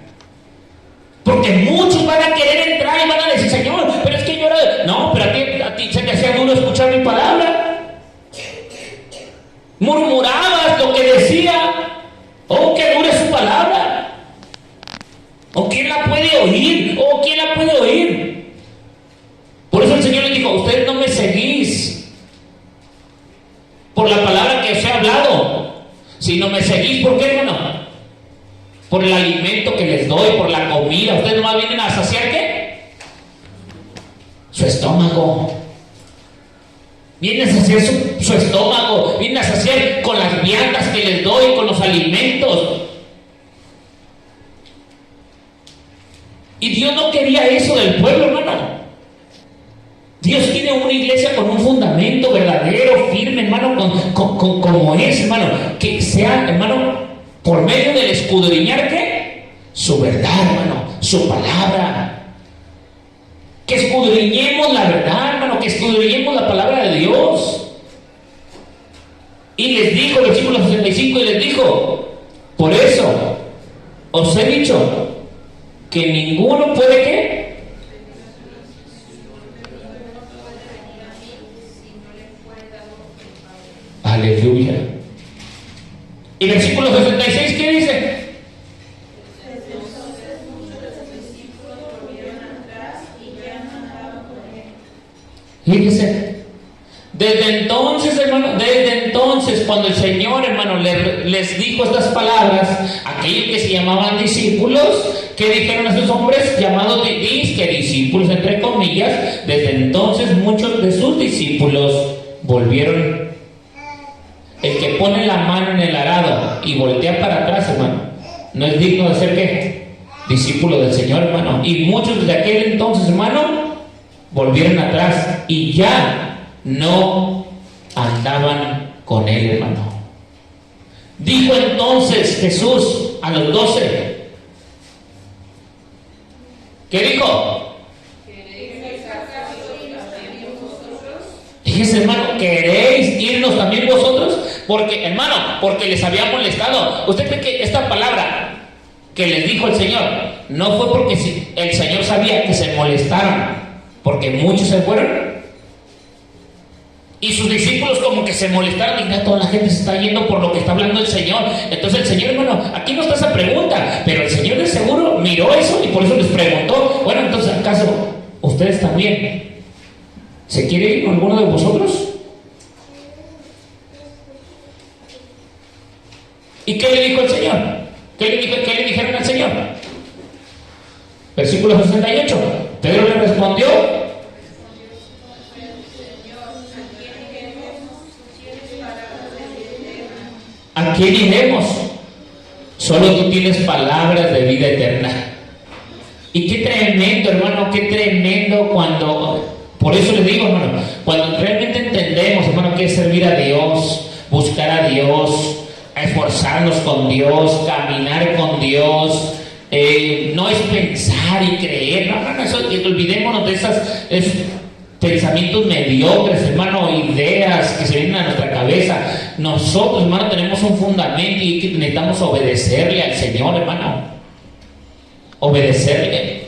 porque muchos van a querer entrar y van a decir, Señor, pero es que yo no, pero a ti se te hacía duro escuchar mi palabra, murmurabas lo que decía, oh, que dure su palabra, o quién la puede oír, o quién la puede oír. Por eso el Señor les dijo, ustedes no me seguís por la palabra que os he hablado, sino me seguís, ¿por qué, hermano? Por el alimento que les doy, por la comida. Ustedes nomás vienen a saciar ¿qué? Su estómago. Vienen a saciar su estómago, vienen a saciar con las viandas que les doy, con los alimentos. Y Dios no quería eso del pueblo, hermano. Dios tiene una iglesia con un fundamento verdadero, firme, hermano, como es, hermano, que sea, hermano, por medio del escudriñar, ¿qué? Su verdad, hermano, su palabra. Que escudriñemos la verdad, hermano, que escudriñemos la palabra de Dios. Y les dijo, versículo 65, y les dijo, por eso os he dicho que ninguno puede, ¿qué? Aleluya. Y versículo 66, ¿qué dice? Fíjese, desde entonces, hermano, cuando el Señor, hermano, les dijo estas palabras, aquellos que se llamaban discípulos, ¿qué dijeron a esos hombres llamados discípulos, entre comillas? Desde entonces muchos de sus discípulos volvieron. El que pone la mano en el arado y voltea para atrás, hermano, no es digno de ser ¿qué? Discípulo del Señor, hermano. Y muchos de aquel entonces, hermano, volvieron atrás y ya no andaban con él, hermano. Dijo entonces Jesús a los 12. ¿Qué dijo? Fíjese, hermano, ¿queréis irnos también vosotros? Porque, hermano, porque les había molestado. ¿Usted cree que esta palabra que les dijo el Señor no fue porque el Señor sabía que se molestaron, porque muchos se fueron? Y sus discípulos como que se molestaron y mira, toda la gente se está yendo por lo que está hablando el Señor. Entonces el Señor, hermano, aquí no está esa pregunta, pero el Señor de seguro miró eso y por eso les preguntó, bueno, entonces ¿acaso ustedes también se quiere ir con alguno de vosotros? ¿Y qué le dijo el Señor? ¿Qué le dijeron al Señor? Versículo 68. Pedro le respondió: ¿a quién iremos? Solo tú tienes palabras de vida eterna. Y qué tremendo, hermano, qué tremendo cuando... Por eso les digo, hermano, cuando realmente entendemos, hermano, que es servir a Dios, buscar a Dios, a esforzarnos con Dios, caminar con Dios, no es pensar y creer, no, eso, olvidémonos de esos pensamientos mediocres, hermano, ideas que se vienen a nuestra cabeza. Nosotros, hermano, tenemos un fundamento y que necesitamos obedecerle al Señor, hermano, obedecerle.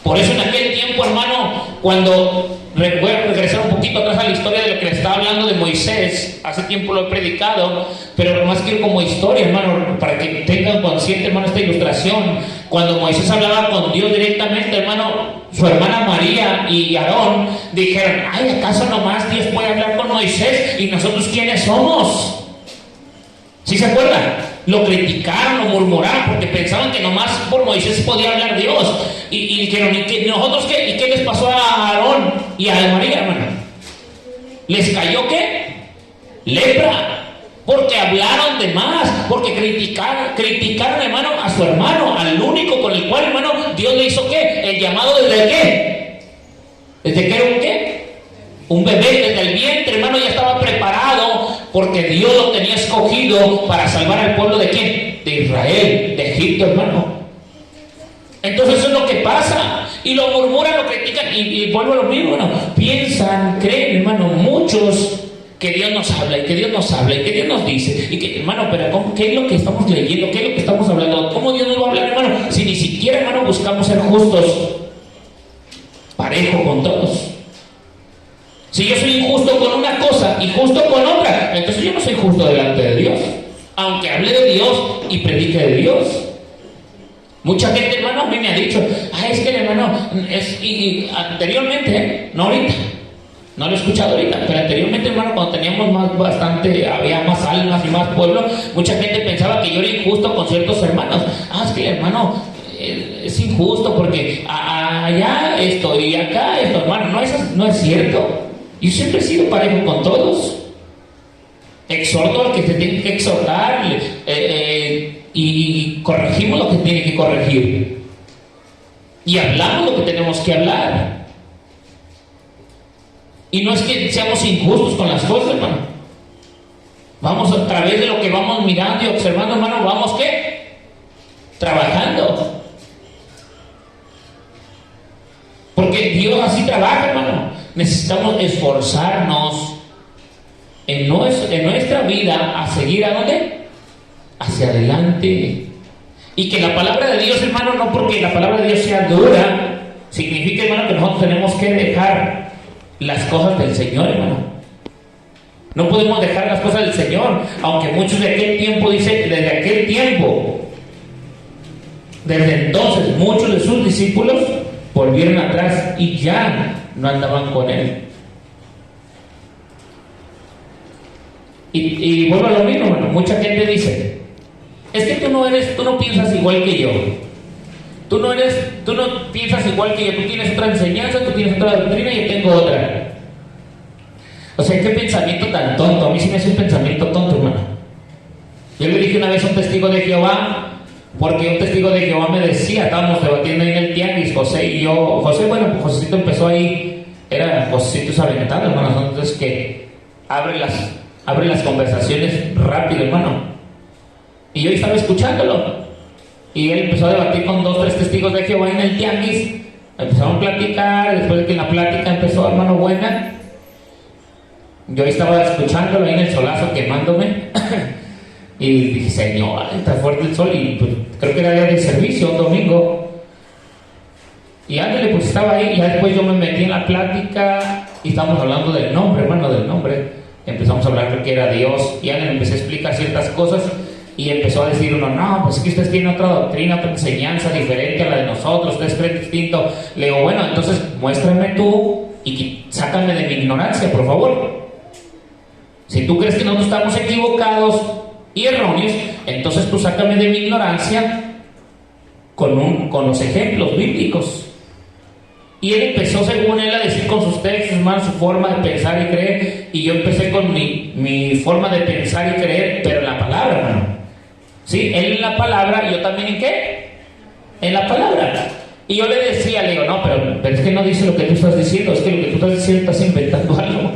Por eso en aquel tiempo, hermano, cuando voy a regresar un poquito atrás a la historia de lo que les estaba hablando de Moisés, hace tiempo lo he predicado, pero nomás quiero como historia, hermano, para que tengan consciente, hermano, esta ilustración. Cuando Moisés hablaba con Dios directamente, hermano, su hermana María y Aarón dijeron: ay, ¿acaso nomás Dios puede hablar con Moisés y nosotros quiénes somos? ¿Sí se acuerdan? Lo criticaron, lo murmuraron porque pensaban que nomás por Moisés podía hablar Dios. Y dijeron: ¿y qué, nosotros qué? ¿Y qué les pasó a Aarón y a María, hermano? ¿Les cayó qué? Lepra. Porque hablaron de más, porque criticaron, hermano, a su hermano, al único con el cual, hermano, Dios le hizo ¿qué? El llamado desde qué. ¿Desde que era un qué? Un bebé, desde el vientre, hermano, ya estaba preparado, porque Dios lo tenía escogido para salvar al pueblo de ¿quién? De Israel, de Egipto, hermano. Entonces eso es lo que pasa, y lo murmuran, lo critican, y vuelvo a lo mismo, hermano. Piensan, creen, hermano, muchos, que Dios nos habla, y que Dios nos habla, y que Dios nos dice, y que, hermano, pero ¿qué es lo que estamos leyendo? ¿Qué es lo que estamos hablando? ¿Cómo Dios nos va a hablar, hermano? Si ni siquiera, hermano, buscamos ser justos, parejo con todos. Si yo soy injusto con una cosa y justo con otra, entonces yo no soy justo delante de Dios, aunque hable de Dios y predique de Dios. Mucha gente, hermano, a mí me ha dicho: ay, es que el hermano y anteriormente, no ahorita, no lo he escuchado ahorita, pero anteriormente, hermano, cuando teníamos había más almas y más pueblo, mucha gente pensaba que yo era injusto con ciertos hermanos. Es que el hermano es injusto porque allá esto y acá esto, hermano, no es cierto. Yo siempre he sido parejo con todos. Exhorto al que se tiene que exhortar, y corregimos lo que tiene que corregir. Y hablamos lo que tenemos que hablar. Y no es que seamos injustos con las cosas, hermano. Vamos a través de lo que vamos mirando y observando, hermano, vamos ¿qué? Trabajando. Porque Dios así trabaja, hermano. Necesitamos esforzarnos en nuestra vida a seguir ¿a dónde? Hacia adelante. Y que la palabra de Dios, hermano, no porque la palabra de Dios sea dura, significa, hermano, que nosotros tenemos que dejar las cosas del Señor, hermano. No podemos dejar las cosas del Señor, aunque muchos de aquel tiempo dicen, desde aquel tiempo, desde entonces, muchos de sus discípulos volvieron atrás y ya no andaban con Él. Y vuelvo a lo mismo, hermano. Mucha gente dice: es que tú no piensas igual que yo. Tú no piensas igual que yo. Tú tienes otra enseñanza, tú tienes otra doctrina y yo tengo otra. O sea, qué pensamiento tan tonto. A mí sí me hace un pensamiento tonto, hermano. Yo le dije una vez a un testigo de Jehová, porque un testigo de Jehová me decía, estábamos debatiendo ahí en el tianguis, José y yo. Josécito empezó ahí, era Josécito Aventado, hermano, entonces que abre abre las conversaciones rápido, hermano. Y yo estaba escuchándolo. Y él empezó a debatir con 2 o 3 testigos de Jehová en el tianguis. Empezaron a platicar. Después de que la plática empezó, hermano, buena, yo estaba escuchándolo ahí en el solazo, quemándome. Y dije, Señor, está fuerte el sol. Y pues, creo que era día de servicio, un domingo. Y ándale, pues estaba ahí. Y ya después yo me metí en la plática. Y estábamos hablando del nombre, hermano, del nombre. Empezamos a hablar de que era Dios. Y ya le empecé a explicar ciertas cosas. Y empezó a decir uno, no, pues es que ustedes tienen otra doctrina, otra enseñanza diferente a la de nosotros, ustedes creen distinto. Le digo, bueno, entonces muéstrame tú y sácame de mi ignorancia, por favor. Si tú crees que nosotros estamos equivocados y erróneos, entonces tú sácame de mi ignorancia con los ejemplos bíblicos. Y él empezó, según él, a decir con sus textos, hermano, su forma de pensar y creer. Y yo empecé con mi forma de pensar y creer, pero en la palabra, hermano. ¿Sí? Él en la palabra, y yo también ¿en qué? En la palabra. Y yo le decía, le digo, no, pero es que no dice lo que tú estás diciendo, es que lo que tú estás diciendo estás inventando algo.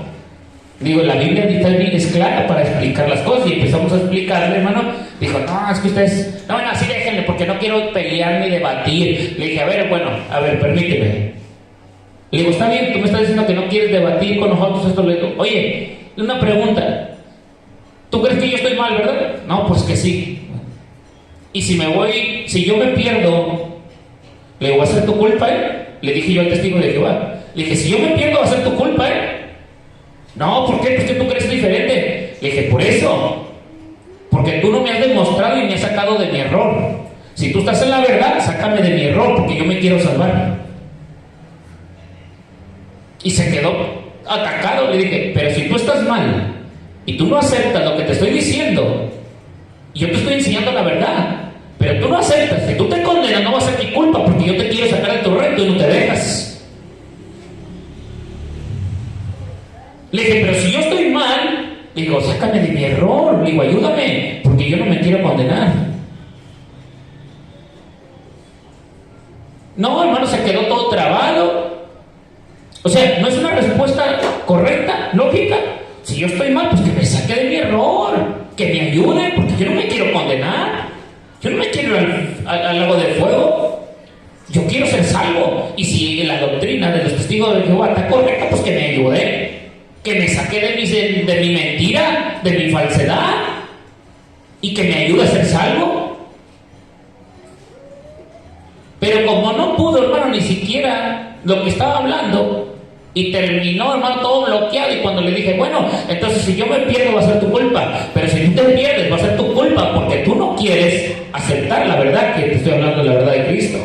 Digo, la Biblia es clara para explicar las cosas. Y empezamos a explicarle, hermano. Dijo, no, es que ustedes, no, bueno, así déjenle, porque no quiero pelear ni debatir. Le dije, a ver, permíteme. Le digo, está bien, tú me estás diciendo que no quieres debatir con nosotros esto. Le digo, oye, una pregunta. ¿Tú crees que yo estoy mal, verdad? No, pues que sí. Y si yo me pierdo, le digo, ¿va a ser tu culpa, Le dije yo al testigo de Jehová. Le dije, si yo me pierdo, ¿va a ser tu culpa, No, ¿por qué? Pues que tú crees diferente. Le dije, por eso. Porque tú no me has demostrado y me has sacado de mi error. Si tú estás en la verdad, sácame de mi error, porque yo me quiero salvar. Y se quedó atacado. Le dije, pero si tú estás mal y tú no aceptas lo que te estoy diciendo, y yo te estoy enseñando la verdad, pero tú no aceptas, que tú te condenas, no va a ser mi culpa, porque yo te quiero sacar de tu recto y no te dejas. Le dije, pero si yo estoy mal, le digo, sácame de mi error, le digo, ayúdame, porque yo no me quiero condenar. No, hermano, se quedó todo trabado. O sea, no es una respuesta correcta, lógica. Si yo estoy mal, pues que me saque de mi error, que me ayude, porque yo no me quiero condenar. Yo no me quiero ir al lago de fuego. Yo quiero ser salvo. Y si la doctrina de los testigos de Jehová está correcta, pues que me ayude, que me saque de mi mentira, de mi falsedad, y que me ayude a ser salvo. Pero como no pudo, hermano, ni siquiera lo que estaba hablando, y terminó, hermano, todo bloqueado. Y cuando le dije, bueno, entonces si yo me pierdo va a ser tu culpa, pero si tú te pierdes va a ser tu culpa, porque tú no quieres aceptar la verdad, que te estoy hablando de la verdad de Cristo.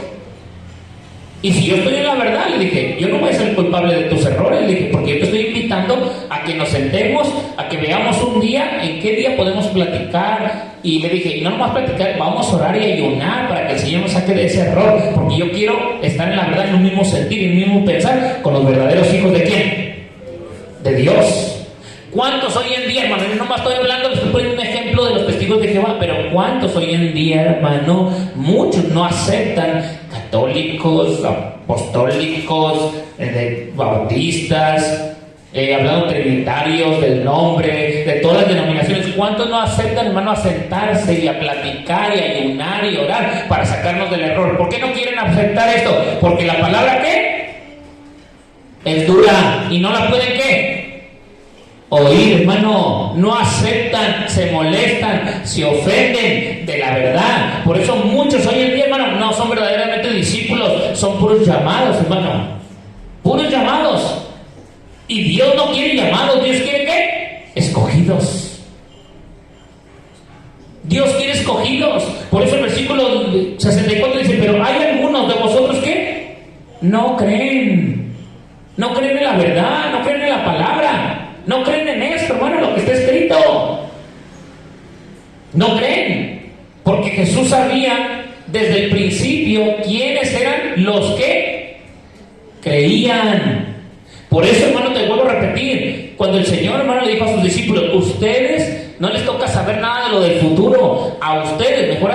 Y si yo estoy en la verdad, le dije, yo no voy a ser culpable de tus errores, le dije, porque yo te estoy invitando a que nos sentemos, a que veamos un día, en qué día podemos platicar. Y le dije, y no nomás platicar, vamos a orar y ayunar para que el Señor nos saque de ese error, porque yo quiero estar en la verdad, en un mismo sentir, en un mismo pensar, con los verdaderos hijos de ¿quién? De Dios. ¿Cuántos hoy en día, hermano? Yo nomás estoy hablando, les estoy poniendo un ejemplo de los testigos de Jehová, pero ¿cuántos hoy en día, hermano? Muchos no aceptan, católicos, apostólicos, bautistas, hablando trinitarios, del nombre, de todas las denominaciones. ¿Cuántos no aceptan, hermano, a sentarse y a platicar y a ayunar y orar para sacarnos del error? ¿Por qué no quieren aceptar esto? Porque la palabra, ¿qué? Es dura y no la pueden, ¿qué? Oír, hermano. No aceptan, se molestan, se ofenden de la verdad. Por eso muchos hoy en día, hermano, no son verdaderamente discípulos, son puros llamados, hermano, puros llamados. Y Dios no quiere llamados, Dios quiere ¿qué? Escogidos. Dios quiere escogidos. Por eso el versículo 64 dice, pero hay algunos de vosotros que no creen. No creen en la verdad, no creen en la palabra. No creen en esto, hermano, lo que está escrito. No creen. Porque Jesús sabía desde el principio quiénes eran los que creían. Por eso, hermano, te vuelvo a repetir. Cuando el Señor, hermano, le dijo a sus discípulos, ustedes no les toca saber nada de lo del futuro. A ustedes, mejor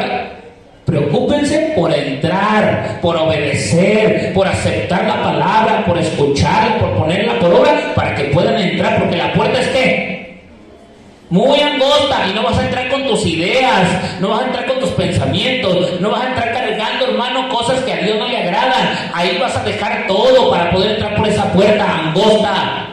preocúpense por entrar, por obedecer, por aceptar la palabra, por escuchar, por ponerla por obra, para que puedan entrar, porque la puerta es ¿qué? muy angosta, y no vas a entrar con tus ideas, no vas a entrar con tus pensamientos, no vas a entrar cargando, hermano, cosas que a Dios no le agradan. Ahí vas a dejar todo para poder entrar por esa puerta angosta.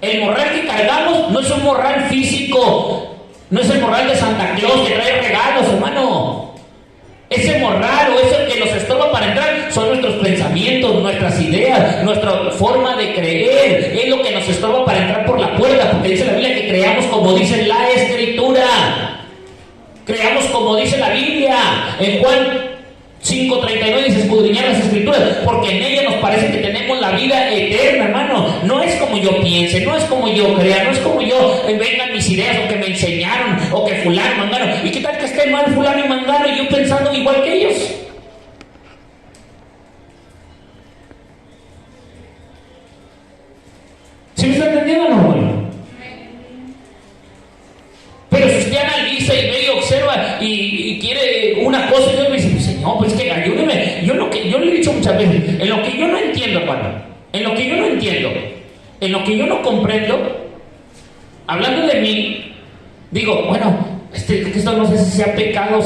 El morral que cargamos no es un morral físico, no es el morral de Santa Claus que trae regalos, hermano. Ese morral o eso que nos estorba para entrar son nuestros pensamientos, nuestras ideas, nuestra forma de creer. Es lo que nos estorba para entrar por la puerta, porque dice la Biblia que creamos como dice la Escritura. Creamos como dice la Biblia. En Juan 5:39 dice: escudriñar las Escrituras, porque en ellas nos parece que tenemos la vida eterna, hermano. No es como yo piense, no es como yo crea, no es como yo vengan mis ideas o que me enseñaron o que fulano, mangano. ¿Y qué tal que esté mal fulano y mangano y yo pensando igual que ellos? ¿Sí me está entendiendo o no, hermano? Pero si usted analiza y ve y observa y quiere una cosa, y Dios me dice: Señor, pues que ayúdeme. Yo le he dicho muchas veces, en lo que yo no entiendo, hermano, en lo que yo no entiendo, en lo que yo no comprendo, hablando de mí, digo, bueno, esto no sé si sea pecado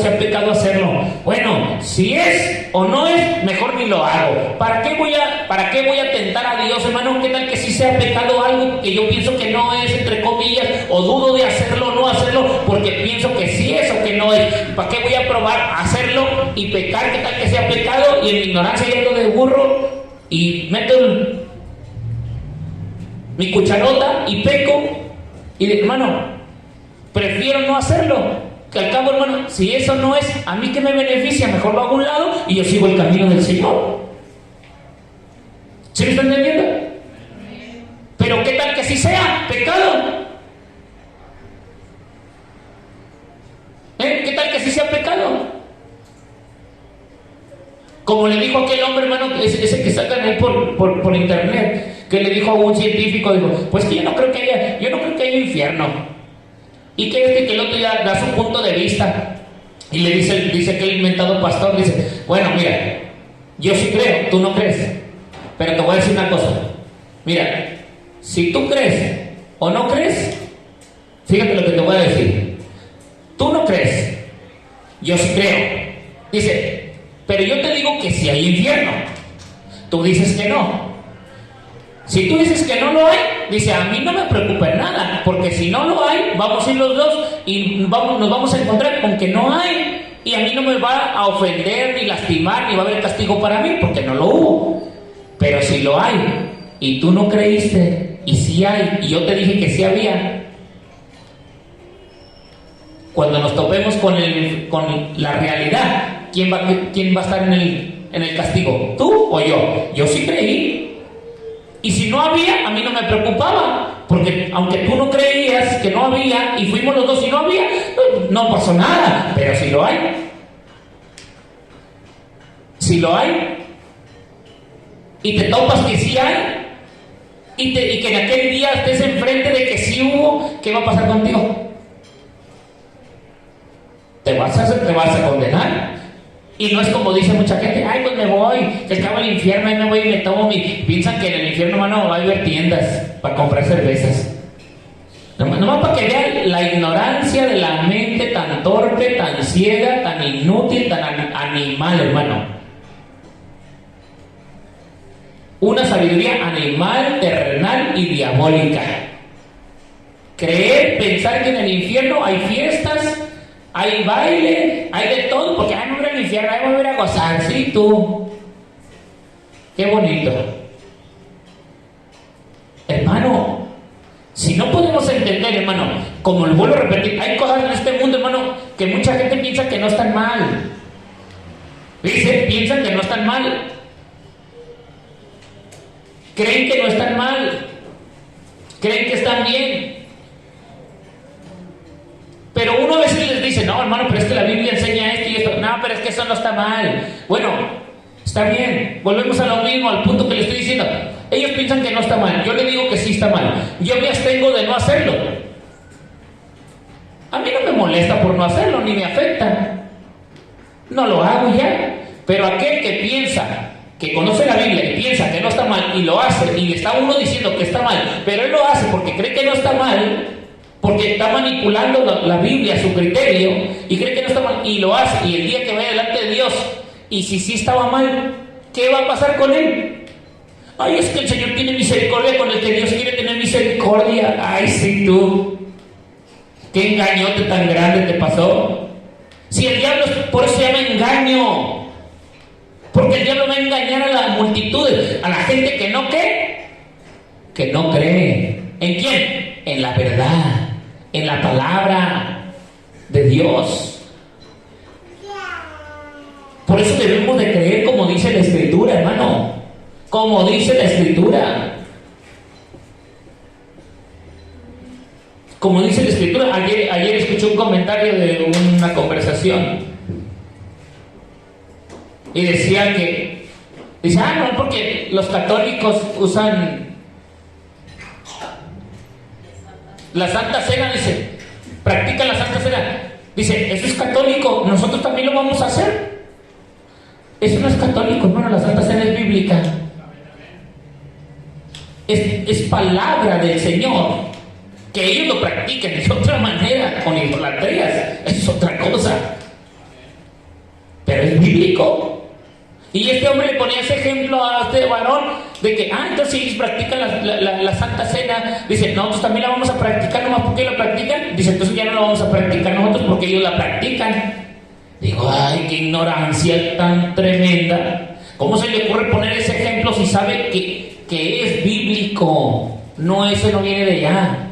hacerlo. Bueno, si es o no es, mejor ni lo hago. ¿Para qué voy a tentar a Dios, hermano? ¿Qué tal que si sea pecado algo que yo pienso que no es, entre comillas, o dudo de hacerlo o no hacerlo, porque pienso que sí es o que no es? ¿Para qué voy a probar hacerlo y pecar? ¿Qué tal que sea pecado? Y en mi ignorancia yendo de burro y meto mi cucharota y peco, y hermano, prefiero no hacerlo. Que al cabo, hermano, si eso no es a mí que me beneficia, mejor lo hago a un lado y yo sigo el camino del Señor. ¿Sí me están entendiendo? Pero ¿qué tal que sí sea pecado? ¿Qué tal que sí sea pecado? Como le dijo aquel hombre, hermano, ese que sacan ahí por internet, que le dijo a un científico, dijo: pues que yo no creo que haya infierno. Y que que el otro ya da su punto de vista. Y le dice aquel inventado pastor, dice: bueno, mira, yo sí creo, tú no crees. Pero te voy a decir una cosa. Mira, si tú crees o no crees, fíjate lo que te voy a decir. Tú no crees, yo sí creo. Dice: pero yo te digo que si hay infierno. Tú dices que no. Si tú dices que no lo hay, dice: a mí no me preocupa en nada, porque si no lo hay, vamos a ir los dos y nos vamos a encontrar con que no hay, y a mí no me va a ofender, ni lastimar, ni va a haber castigo para mí, porque no lo hubo. Pero si lo hay, y tú no creíste, y sí hay, y yo te dije que sí había, cuando nos topemos con la realidad, ¿quién va a estar en el castigo? ¿Tú o yo? Yo sí creí. Y si no había, a mí no me preocupaba, porque aunque tú no creías que no había, y fuimos los dos y no había, no pasó nada. Pero si lo hay, y te topas que sí hay, y que en aquel día estés enfrente de que sí hubo, ¿qué va a pasar contigo? Te vas a condenar. Y no es como dice mucha gente: ay, pues me voy, se acaba el infierno, ahí me voy y me tomo piensan que en el infierno, hermano, va a haber tiendas para comprar cervezas. Nomás para que vean la ignorancia de la mente tan torpe, tan ciega, tan inútil, tan animal, hermano. Una sabiduría animal, terrenal y diabólica. Pensar que en el infierno hay fiestas, hay baile, hay de todo, porque no voy al infierno, ahí voy a gozar. Sí, tú. Qué bonito. Hermano, si no podemos entender, hermano, como lo vuelvo a repetir, hay cosas en este mundo, hermano, que mucha gente piensa que no están mal. Piensan que no están mal. Creen que no están mal. Creen que están bien. Pero uno a veces les dice: no, hermano, pero es que la Biblia enseña esto y esto. No, pero es que eso no está mal. Bueno, está bien. Volvemos a lo mismo, al punto que le estoy diciendo. Ellos piensan que no está mal. Yo le digo que sí está mal. Yo me abstengo de no hacerlo. A mí no me molesta por no hacerlo, ni me afecta. No lo hago ya. Pero aquel que piensa, que conoce la Biblia y piensa que no está mal y lo hace, y le está uno diciendo que está mal, pero él lo hace porque cree que no está mal, porque está manipulando la Biblia a su criterio y cree que no está mal, y lo hace, y el día que vaya delante de Dios, y si sí estaba mal, ¿qué va a pasar con él? Ay, es que el Señor tiene misericordia con el que Dios quiere tener misericordia. Ay, sí, tú, qué engañote tan grande te pasó. Si el diablo, por eso se llama engaño, porque el diablo va a engañar a la multitud, a la gente que no cree. ¿En quién? En la verdad, en la palabra de Dios. Por eso debemos de creer como dice la Escritura, hermano, como dice la Escritura. Como dice la Escritura. Ayer escuché un comentario de una conversación y decía que, dice, no, porque los católicos usan la Santa Cena, dice, practican la Santa Cena. Dice, eso es católico, nosotros también lo vamos a hacer. Eso no es católico, hermano, la Santa Cena es bíblica. Es palabra del Señor. Que ellos lo practiquen de otra manera, con idolatrías, es otra cosa. Pero es bíblico. Y este hombre le ponía ese ejemplo a este varón de que, entonces si ellos practican la Santa Cena, dice, nosotros también la vamos a practicar, nomás porque la practican. Dice, entonces ya no la vamos a practicar nosotros porque ellos la practican. Digo, ay, qué ignorancia tan tremenda. ¿Cómo se le ocurre poner ese ejemplo si sabe que es bíblico? No, eso no viene de allá.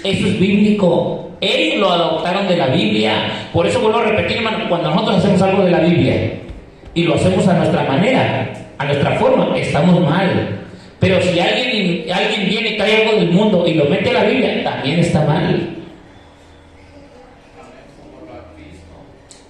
Eso es bíblico. Ellos lo adoptaron de la Biblia. Por eso vuelvo a repetir, hermano, cuando nosotros hacemos algo de la Biblia y lo hacemos a nuestra manera, a nuestra forma, estamos mal. Pero si alguien viene y trae algo del mundo y lo mete a la Biblia, también está mal.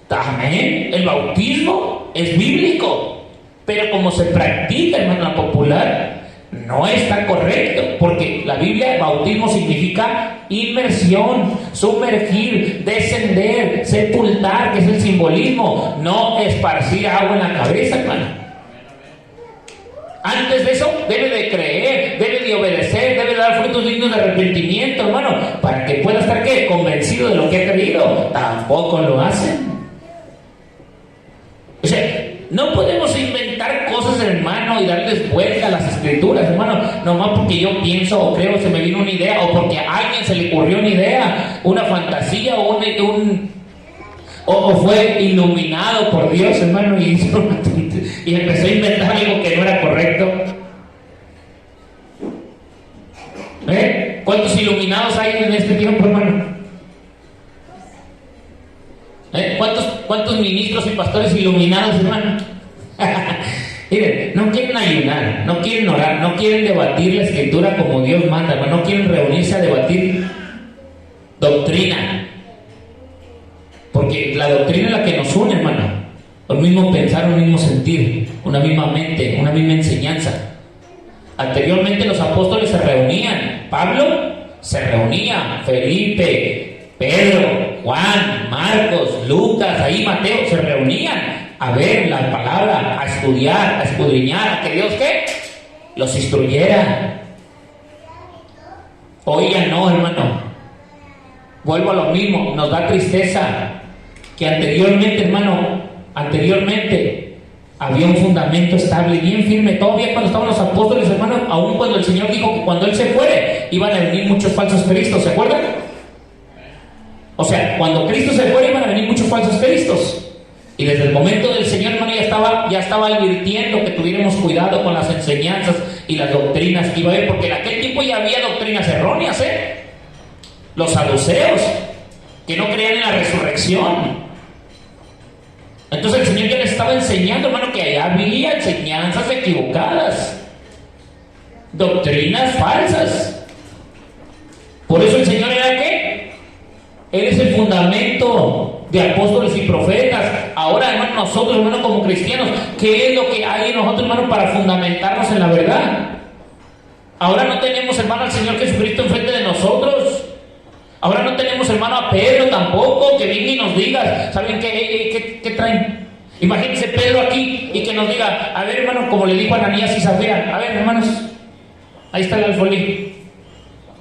Amén. El bautismo es bíblico, pero como se practica, hermano, la popular, no está correcto, porque la Biblia, bautismo significa inmersión, sumergir, descender, sepultar, que es el simbolismo, no esparcir agua en la cabeza, hermano. Antes de eso, debe de creer, debe de obedecer, debe de dar frutos dignos de arrepentimiento, hermano, para que pueda estar, ¿qué?, convencido de lo que ha creído. Tampoco lo hacen. O sea, no podemos inventar cosas, hermano, y darles vuelta a las Escrituras, hermano, nomás porque yo pienso o creo, se me vino una idea, o porque a alguien se le ocurrió una idea, una fantasía, o fue iluminado por Dios, hermano, y empezó a inventar algo que no era correcto. ¿Cuántos iluminados hay en este tiempo, hermano? ¿Cuántos ministros y pastores iluminados, hermano? Miren, no quieren ayunar, no quieren orar, no quieren debatir la Escritura como Dios manda, hermano, no quieren reunirse a debatir doctrina, porque la doctrina es la que nos une, hermano. Un mismo pensar, un mismo sentir, una misma mente, una misma enseñanza. Anteriormente los apóstoles se reunían. Pablo se reunía, Felipe, Pedro, Juan, Marcos, Lucas, ahí Mateo, se reunían a ver la palabra, a estudiar, a escudriñar, a que Dios, ¿qué?, los instruyera. Hoy ya no, hermano. Vuelvo a lo mismo, nos da tristeza que anteriormente, hermano, había un fundamento estable, bien firme. Todavía cuando estaban los apóstoles, hermano, aún cuando el Señor dijo que cuando Él se fuere, iban a venir muchos falsos cristos, ¿se acuerdan? O sea, cuando Cristo se fuera, iban a venir muchos falsos cristos. Y desde el momento del Señor, hermano, ya estaba advirtiendo que tuviéramos cuidado con las enseñanzas y las doctrinas que iba a haber, porque en aquel tiempo ya había doctrinas erróneas, los saduceos, que no creían en la resurrección. Entonces el Señor ya les estaba enseñando, hermano, que allá había enseñanzas equivocadas, doctrinas falsas. Por eso el Señor era, ¿qué? Él es el fundamento de apóstoles y profetas. Ahora, hermano, nosotros, hermano, como cristianos, ¿qué es lo que hay en nosotros, hermano, para fundamentarnos en la verdad? Ahora no tenemos, hermano, al Señor Jesucristo enfrente de nosotros. Ahora no tenemos, hermano, a Pedro tampoco, que venga y nos diga, ¿saben qué traen? Imagínense Pedro aquí y que nos diga, a ver, hermano, como le dijo a Ananías y Zafira, a ver, hermanos, ahí está el alfolí.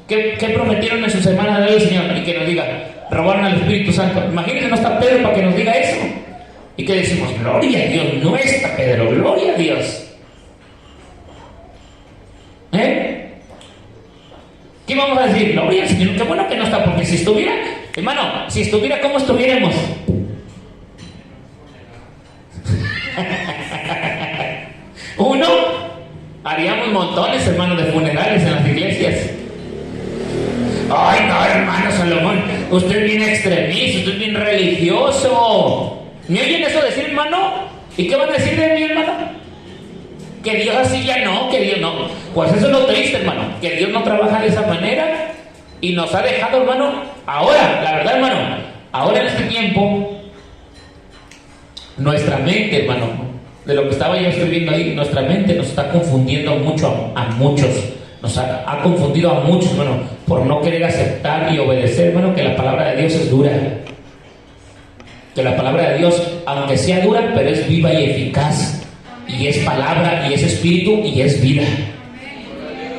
¿Qué prometieron en su semana de hoy, Señor? Y que nos diga, robaron al Espíritu Santo. Imagínense, no está Pedro para que nos diga eso. Y que decimos, gloria a Dios, no está Pedro, gloria a Dios. ¿Qué vamos a decir? Gloria al Señor, qué bueno que no está, porque si estuviera, hermano, si estuviera, ¿cómo estuviéramos? Uno, haríamos montones, hermano, de funerales en las iglesias. Ay, no, hermano Salomón, usted es bien extremista, usted es bien religioso. ¿Me oyen eso decir, hermano? ¿Y qué van a decir de mí, hermano? Que Dios así ya no, que Dios no. Pues eso es lo triste, hermano, que Dios no trabaja de esa manera y nos ha dejado, hermano, ahora, la verdad, hermano, ahora en este tiempo, nuestra mente, hermano, de lo que estaba yo escribiendo ahí, nuestra mente nos está confundiendo mucho a muchos. Nos ha confundido a muchos, hermano, por no querer aceptar y obedecer, hermano, que la palabra de Dios es dura. Que la palabra de Dios, aunque sea dura, pero es viva y eficaz. Y es palabra, y es espíritu, y es vida.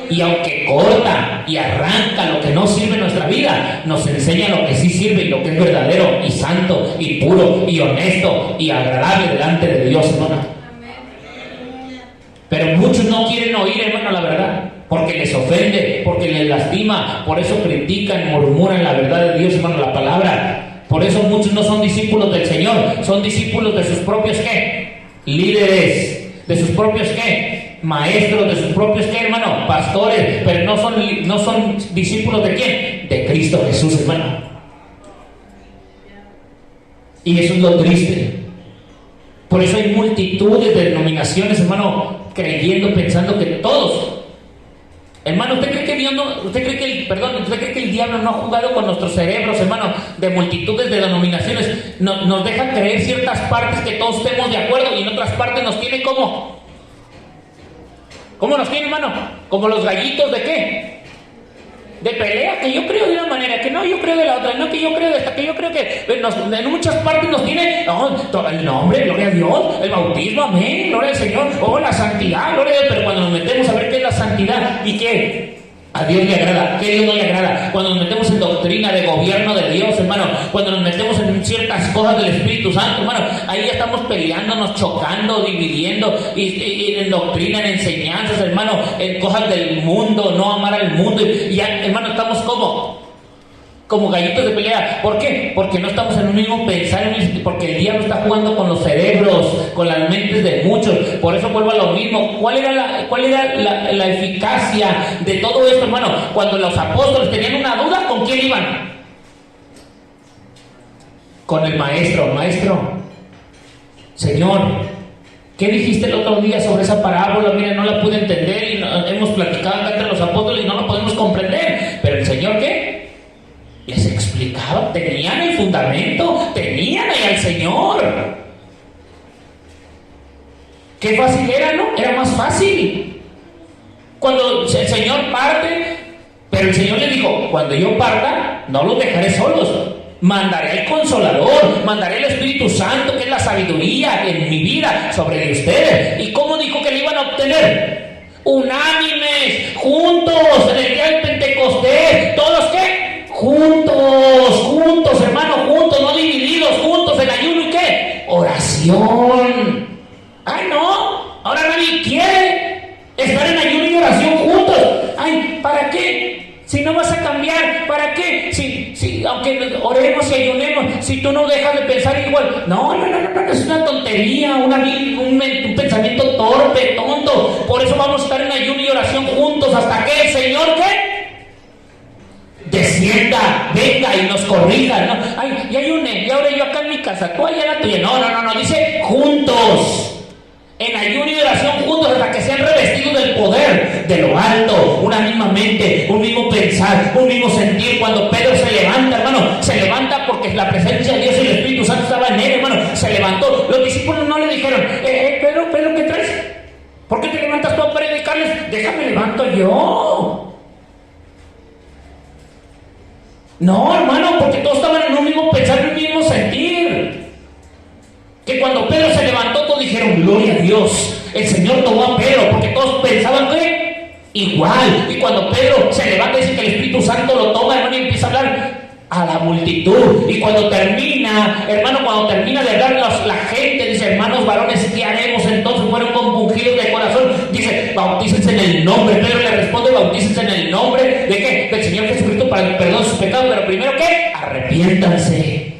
Y aunque corta y arranca lo que no sirve en nuestra vida, nos enseña lo que sí sirve y lo que es verdadero, y santo, y puro, y honesto, y agradable delante de Dios, hermano. Pero muchos no quieren oír, hermano, la verdad, porque les ofende, porque les lastima, por eso critican, murmuran la verdad de Dios, hermano, la palabra. Por eso muchos no son discípulos del Señor, son discípulos de sus propios, ¿qué? Líderes. De sus propios, ¿qué? Maestros, de sus propios, ¿qué, hermano? Pastores, pero no son discípulos de quién? De Cristo Jesús, hermano. Y eso es lo triste. Por eso hay multitudes de denominaciones, hermano, creyendo, pensando que todos. Hermano, ¿usted cree que Dios no, usted cree que el diablo no ha jugado con nuestros cerebros, hermano, de multitudes de denominaciones? Nos deja creer ciertas partes que todos estemos de acuerdo y en otras partes nos tiene como. ¿Cómo nos tiene, hermano? Como los gallitos de qué? De pelea, que yo creo de una manera, que no, yo creo de la otra, no, que yo creo de esta, que yo creo que en muchas partes nos tiene, el nombre, gloria a Dios, el bautismo, amén, gloria al Señor, la santidad, gloria a Dios, pero cuando nos metemos a ver qué es la santidad y qué a Dios le agrada, qué a Dios no le agrada, cuando nos metemos en doctrina de gobierno de Dios, hermano, cuando nos metemos en ciertas cosas del Espíritu Santo, hermano, ahí ya estamos peleándonos, chocando, dividiendo, y en doctrina, en enseñanzas, hermano, en cosas del mundo, no amar al mundo, y ya, hermano, estamos como gallitos de pelea. ¿Por qué? Porque no estamos en un mismo pensar, porque el diablo está jugando con los cerebros, con las mentes de muchos. Por eso vuelvo a lo mismo. ¿Cuál era la eficacia de todo esto, hermano? Cuando los apóstoles tenían una duda, ¿con quién iban? Con el maestro. Maestro, Señor, ¿qué dijiste el otro día sobre esa parábola? Mira, no la pude entender y hemos platicado acá entre los apóstoles y no la podemos comprender. Pero el Señor, ¿qué? Les explicaba, tenían el fundamento, tenían ahí al Señor. Qué fácil era, ¿no? Era más fácil. Cuando el Señor parte, pero el Señor le dijo, cuando yo parta, no los dejaré solos. Mandaré al Consolador, mandaré el Espíritu Santo, que es la sabiduría en mi vida sobre de ustedes. ¿Y cómo dijo que le iban a obtener? Unánimes, juntos, en el día del Pentecostés, todos ¿qué? Juntos, hermano, juntos, no divididos, juntos, en ayuno y ¿qué? Oración. Ay, no, ahora nadie quiere estar en ayuno y oración juntos. Ay, ¿para qué? Si no vas a cambiar, ¿para qué? Si aunque oremos y ayunemos, si tú no dejas de pensar igual. No, es una tontería, un pensamiento torpe, tonto. Por eso vamos a estar en ayuno y oración juntos hasta que el Señor, ¿qué? Descienda, venga y nos corrija, ¿no? Ay, ya ayuné, y ahora yo acá en mi casa, tú allá la tuya. No, dice juntos. En ayuno y oración juntos hasta que sean revestidos del poder de lo alto, una misma mente, un mismo pensar, un mismo sentir. Cuando Pedro se levanta, hermano, se levanta porque la presencia de Dios y el Espíritu Santo estaba en él, hermano, se levantó. Los discípulos no le dijeron, Pedro, ¿qué traes? ¿Por qué te levantas tú a predicarles? Déjame levanto yo. No, hermano, porque todos estaban en un mismo pensar, en un mismo sentir. Que cuando Pedro se levantó, todos dijeron, gloria a Dios. El Señor tomó a Pedro, porque todos pensaban que Igual, y cuando Pedro se levanta y dice que el Espíritu Santo lo toma, hermano, y empieza a hablar a la multitud. Y cuando termina, hermano, de hablar la gente, dice, hermanos varones, ¿qué haremos entonces? Fueron compungidos de corazón. Dice, bautícense en el nombre. Pedro le responde, bautícense en el nombre de ¿qué? Del Señor Jesucristo para el perdón de sus pecados. Pero primero, ¿qué? Arrepiéntanse.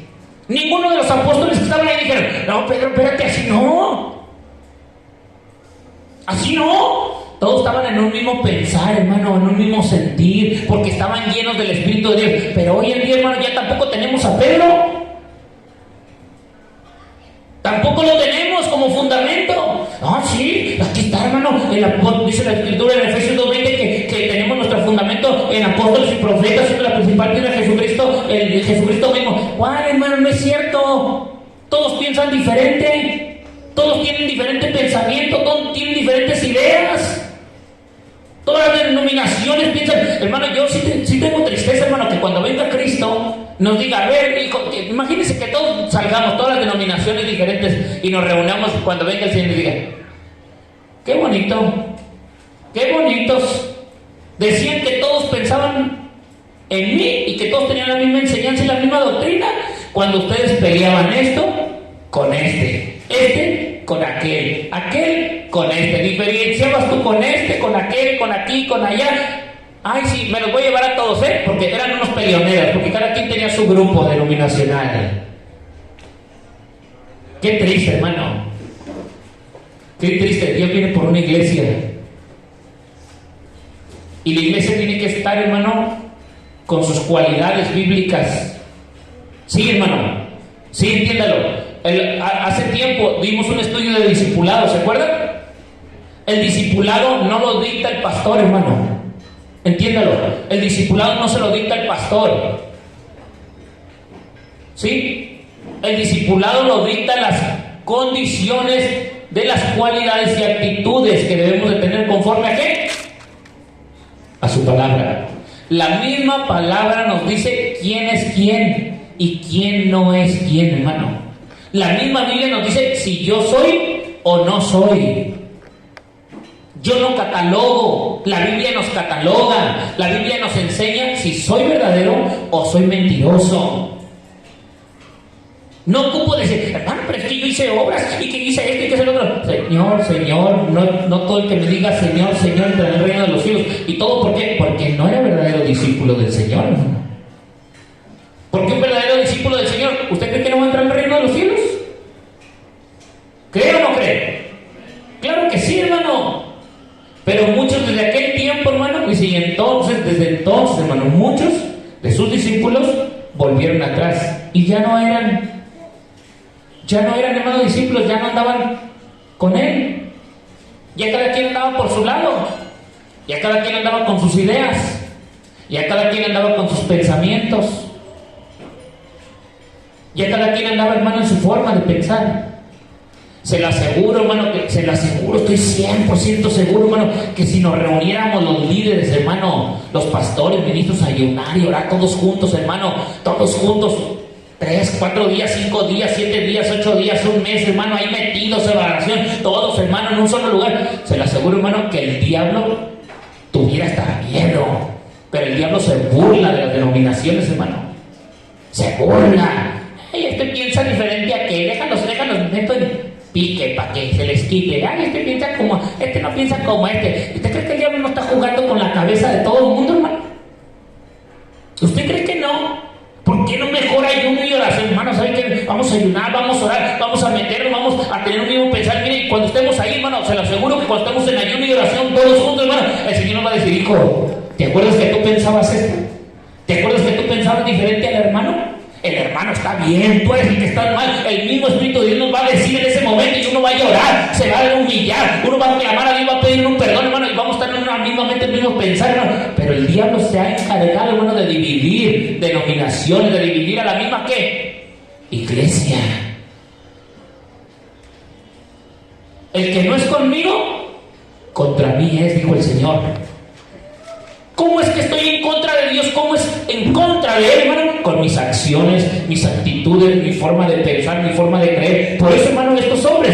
Ninguno de los apóstoles que estaban ahí dijeron, no, Pedro, espérate, así no. Así no. Todos estaban en un mismo pensar, hermano, en un mismo sentir, porque estaban llenos del Espíritu de Dios. Pero hoy en día, hermano, ya tampoco tenemos a Pedro. Tampoco lo tenemos como fundamento. Ah, sí, aquí está, hermano. Dice la Escritura en Efesios 2:20 que tenemos nuestro fundamento en apóstoles y profetas, siendo la principal piedra Jesucristo, el Jesucristo mismo. ¿Cuál, hermano? No es cierto. Todos piensan diferente. Todos tienen diferente pensamiento. Todos tienen diferentes ideas. Todas las denominaciones piensan, hermano, yo sí tengo tristeza, hermano, que cuando venga Cristo nos diga, a ver, hijo, imagínense que todos salgamos, todas las denominaciones diferentes, y nos reunamos cuando venga el Señor y diga, qué bonito, qué bonitos. Decían que todos pensaban en mí y que todos tenían la misma enseñanza y la misma doctrina, cuando ustedes peleaban esto con este con aquel con este, diferenciabas tú con este, con aquel, con aquí, con allá. Ay, sí, me los voy a llevar a todos, porque eran unos peleoneros, porque cada quien tenía su grupo denominacional. Qué triste, hermano. Qué triste. Dios viene por una iglesia. Y la iglesia tiene que estar, hermano, con sus cualidades bíblicas. Sí, hermano. Sí, entiéndalo. Hace tiempo dimos un estudio de discipulado, ¿se acuerdan? El discipulado no lo dicta el pastor, hermano. Entiéndalo. El discipulado no se lo dicta el pastor. ¿Sí? El discipulado lo dicta las condiciones de las cualidades y actitudes que debemos de tener conforme a ¿qué? A su palabra. La misma palabra nos dice quién es quién y quién no es quién, hermano. La misma Biblia nos dice si yo soy o no soy. Yo no catalogo, la Biblia nos cataloga, la Biblia nos enseña si soy verdadero o soy mentiroso. No ocupo decir, hermano, pero es que yo hice obras y que hice esto y que hice lo otro. Señor, no todo el que me diga Señor, entra en el reino de los cielos. ¿Y todo por qué? Porque no era verdadero discípulo del Señor, hermano. Porque un verdadero discípulo del Señor, ¿usted cree que no va a entrar en el reino de los cielos? ¿Cree o no cree? Claro que sí, hermano. Pero muchos desde aquel tiempo, hermano, y desde entonces, hermano, muchos de sus discípulos volvieron atrás y ya no eran, hermano, discípulos, ya no andaban con él. Ya cada quien andaba por su lado, ya cada quien andaba con sus ideas, ya cada quien andaba con sus pensamientos. Ya cada quien andaba, hermano, en su forma de pensar. Se lo aseguro, hermano, estoy 100% seguro, hermano, que si nos reuniéramos los líderes, hermano, los pastores, ministros, a ayunar y orar todos juntos, hermano, todos juntos, 3, 4 días, 5 días, 7 días, 8 días, un mes, hermano, ahí metidos en la oración, todos, hermano, en un solo lugar, se lo aseguro, hermano, que el diablo tuviera hasta miedo. Pero el diablo se burla de las denominaciones, hermano. Se burla. Ay, este piensa diferente a aquel, déjalos, meto en pique para que se les quite. Ay, este no piensa como este. ¿Usted cree que el diablo no está jugando con la cabeza de todo el mundo, hermano? ¿Usted cree que no? ¿Por qué no mejor ayuno y oración, hermano? ¿Sabe qué? Vamos a ayunar, vamos a orar, vamos a meternos, vamos a tener un mismo pensar. Mire, cuando estemos ahí, hermano, se lo aseguro que cuando estemos en ayuno y oración todos juntos, hermano, el Señor nos va a decir, hijo, ¿te acuerdas que tú pensabas esto? ¿Te acuerdas que tú pensabas diferente al hermano? El hermano está bien, tú eres el que está mal. El mismo Espíritu de Dios nos va a decir en ese momento y uno va a llorar, se va a humillar, uno va a clamar a Dios, va a pedir un perdón, hermano, y vamos a estar en una misma mente, el mismo pensar, hermano. Pero el diablo se ha encargado, hermano, de dividir denominaciones, de dividir a la misma ¿qué? Iglesia. El que no es conmigo, contra mí es, dijo el Señor. ¿Cómo es que estoy en contra de Dios? ¿Cómo es en contra de Él, hermano? Con mis acciones, mis actitudes, mi forma de pensar, mi forma de creer. Por eso, hermano, estos hombres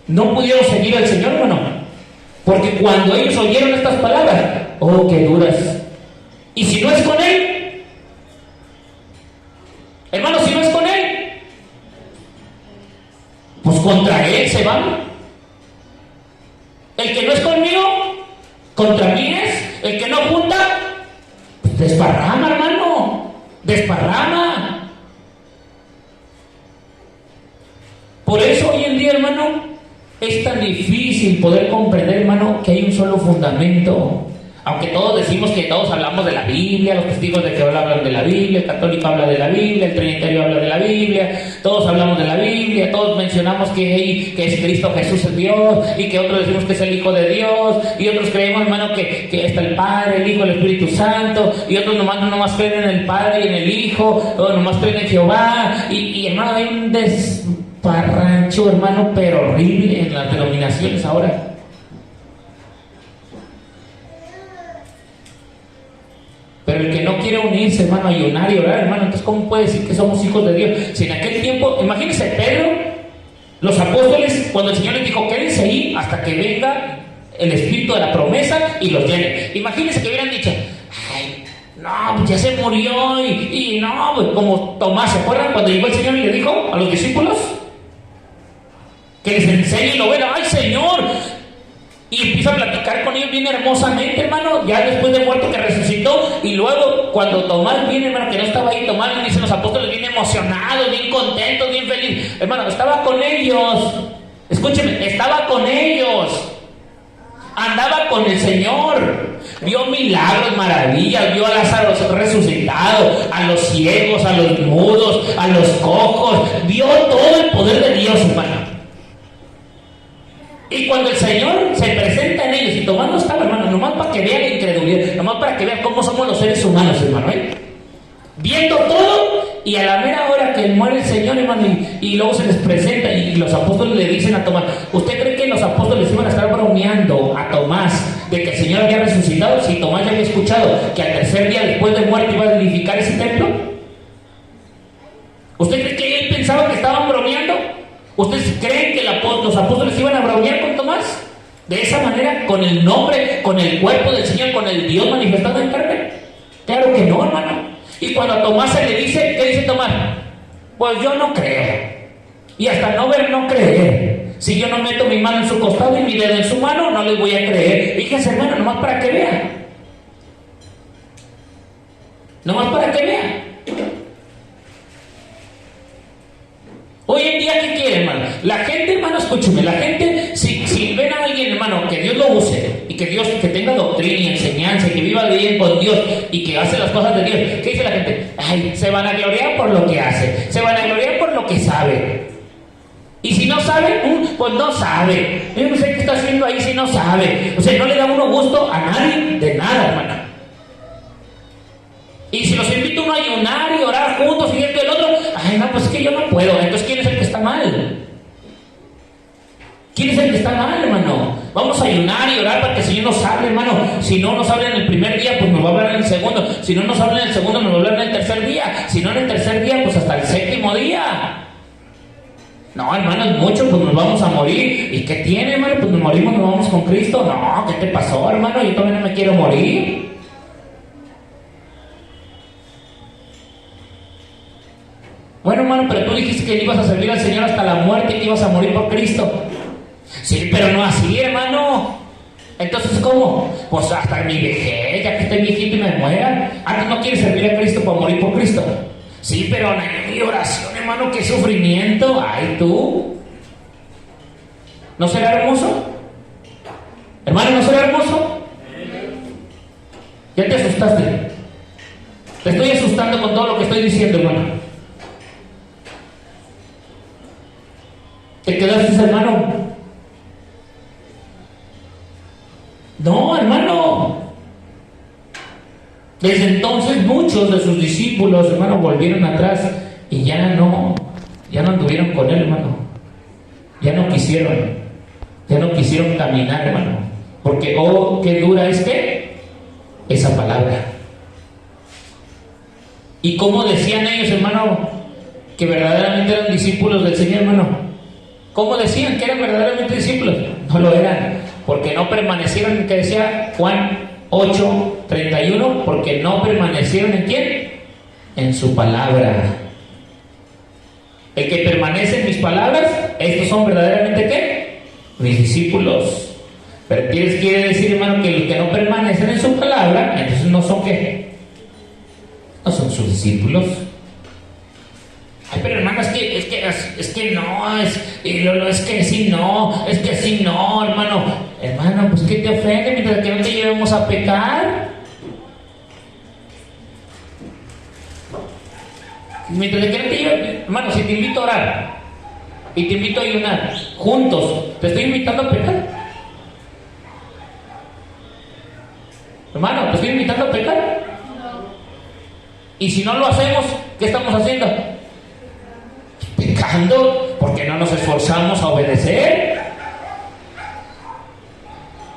no pudieron seguir al Señor, hermano. Porque cuando ellos oyeron estas palabras, oh, qué duras. Y si no es con Él, hermano, si no es con Él, pues contra Él se van. El que no es conmigo, contra mí es. El que no junta, pues desparrama, hermano, desparrama. Por eso hoy en día, hermano, es tan difícil poder comprender, hermano, que hay un solo fundamento. Aunque todos decimos que todos hablamos de la Biblia, los testigos de Jehová hablan de la Biblia, el católico habla de la Biblia, el trinitario habla de la Biblia, todos hablamos de la Biblia, todos mencionamos que es Cristo Jesús es Dios, y que otros decimos que es el Hijo de Dios, y otros creemos, hermano, que está el Padre, el Hijo, el Espíritu Santo, y otros nomás creen en el Padre y en el Hijo, o nomás creen en Jehová, y hermano, hay un desparrancho, hermano, pero horrible en las denominaciones ahora. Pero el que no quiere unirse, hermano, a ayunar y orar, hermano, entonces ¿cómo puede decir que somos hijos de Dios? Si en aquel tiempo, imagínense Pedro, los apóstoles, cuando el Señor les dijo, quédense ahí hasta que venga el Espíritu de la promesa y los llene. Imagínense que hubieran dicho, ay, no, pues ya se murió y no, pues como Tomás, ¿se acuerdan cuando llegó el Señor y le dijo a los discípulos? Que les enseñe y lo vean, ay Señor. Y empieza a platicar con ellos bien hermosamente, hermano, ya después de muerto que resucitó. Y luego, cuando Tomás viene, hermano, que no estaba ahí, Tomás, dicen los apóstoles, bien emocionados, bien contentos, bien felices. Hermano, estaba con ellos. Escúcheme, estaba con ellos. Andaba con el Señor. Vio milagros, maravillas, vio a Lázaro resucitado, a los ciegos, a los mudos, a los cojos. Vio todo el poder de Dios, hermano. Y cuando el Señor se presenta en ellos, y Tomás no estaba, hermano, nomás para que vean la incredulidad, nomás para que vean cómo somos los seres humanos, hermano, viendo todo, y a la mera hora que muere el Señor, hermano, y luego se les presenta, y los apóstoles le dicen a Tomás, ¿usted cree que los apóstoles iban a estar bromeando a Tomás de que el Señor había resucitado si Tomás ya había escuchado que al tercer día después de muerte iba a edificar ese templo? ¿Usted cree que él pensaba que estaban bromeando? ¿Ustedes creen que los apóstoles iban a bromear con Tomás? De esa manera, con el nombre, con el cuerpo del Señor, con el Dios manifestado en carne. Claro que no, hermano. Y cuando a Tomás se le dice, ¿qué dice Tomás? Pues yo no creo. Y hasta no ver, no creer. Si yo no meto mi mano en su costado y mi dedo en su mano, no les voy a creer. Fíjense, hermano, nomás para que vean. Nomás para que vean. Hoy en día, ¿qué quiere, hermano? La gente, hermano, escúchame, la gente, si ven a alguien, hermano, que Dios lo use, y que Dios, que tenga doctrina y enseñanza, y que viva bien con Dios, y que hace las cosas de Dios, ¿qué dice la gente? Ay, se van a gloriar por lo que hace, se van a gloriar por lo que sabe. Y si no sabe, pues no sabe. Yo no sé qué está haciendo ahí si no sabe. O sea, no le da uno gusto a nadie de nada, hermano. Y si los invito uno a ayunar y orar juntos y esto y el otro, ay, no, pues es que yo no puedo. Entonces, ¿quién es el que está mal? ¿Quién es el que está mal, hermano? Vamos a ayunar y orar para que el Señor nos hable, hermano. Si no nos habla en el primer día, pues nos va a hablar en el segundo. Si no nos habla en el segundo, nos va a hablar en el tercer día. Si no en el tercer día, pues hasta el séptimo día. No, hermano, es mucho, pues nos vamos a morir. ¿Y qué tiene, hermano? Pues nos morimos, nos vamos con Cristo. No, ¿qué te pasó, hermano? Yo todavía no me quiero morir. Bueno, hermano, pero tú dijiste que ibas a servir al Señor hasta la muerte y que ibas a morir por Cristo. Sí, pero no así, hermano. Entonces, ¿cómo? Pues hasta mi vejez, ya que estoy viejito y me muera. ¿Antes no quieres servir a Cristo para morir por Cristo? Sí, pero no hay mi oración, hermano, qué sufrimiento. Ay, tú. ¿No será hermoso? Hermano, ¿no será hermoso? Ya te asustaste. Te estoy asustando con todo lo que estoy diciendo, hermano. ¿Te quedaste, hermano? No, hermano. Desde entonces muchos de sus discípulos, hermano, volvieron atrás y ya no anduvieron con él, hermano. Ya no quisieron caminar, hermano. Porque, oh, qué dura es que esa palabra. ¿Y cómo decían ellos, hermano, que verdaderamente eran discípulos del Señor, hermano? ¿Cómo decían que eran verdaderamente discípulos? No lo eran, porque no permanecieron, que decía Juan 8:31, porque no permanecieron ¿en quién? En su palabra. El que permanece en mis palabras, estos son verdaderamente ¿qué? Mis discípulos. Pero quiere decir, hermano, que los que no permanecen en su palabra, entonces no son ¿qué? No son sus discípulos. Ay, pero hermano, es que no, es que sí no, es que sí no, hermano. Hermano, pues ¿qué te ofende mientras que no te llevemos a pecar? Mientras que no te llevemos, hermano, si te invito a orar y te invito a ayunar juntos, ¿te estoy invitando a pecar? Hermano, ¿te estoy invitando a pecar? No. Y si no lo hacemos, ¿qué estamos haciendo? Pecando, porque no nos esforzamos a obedecer.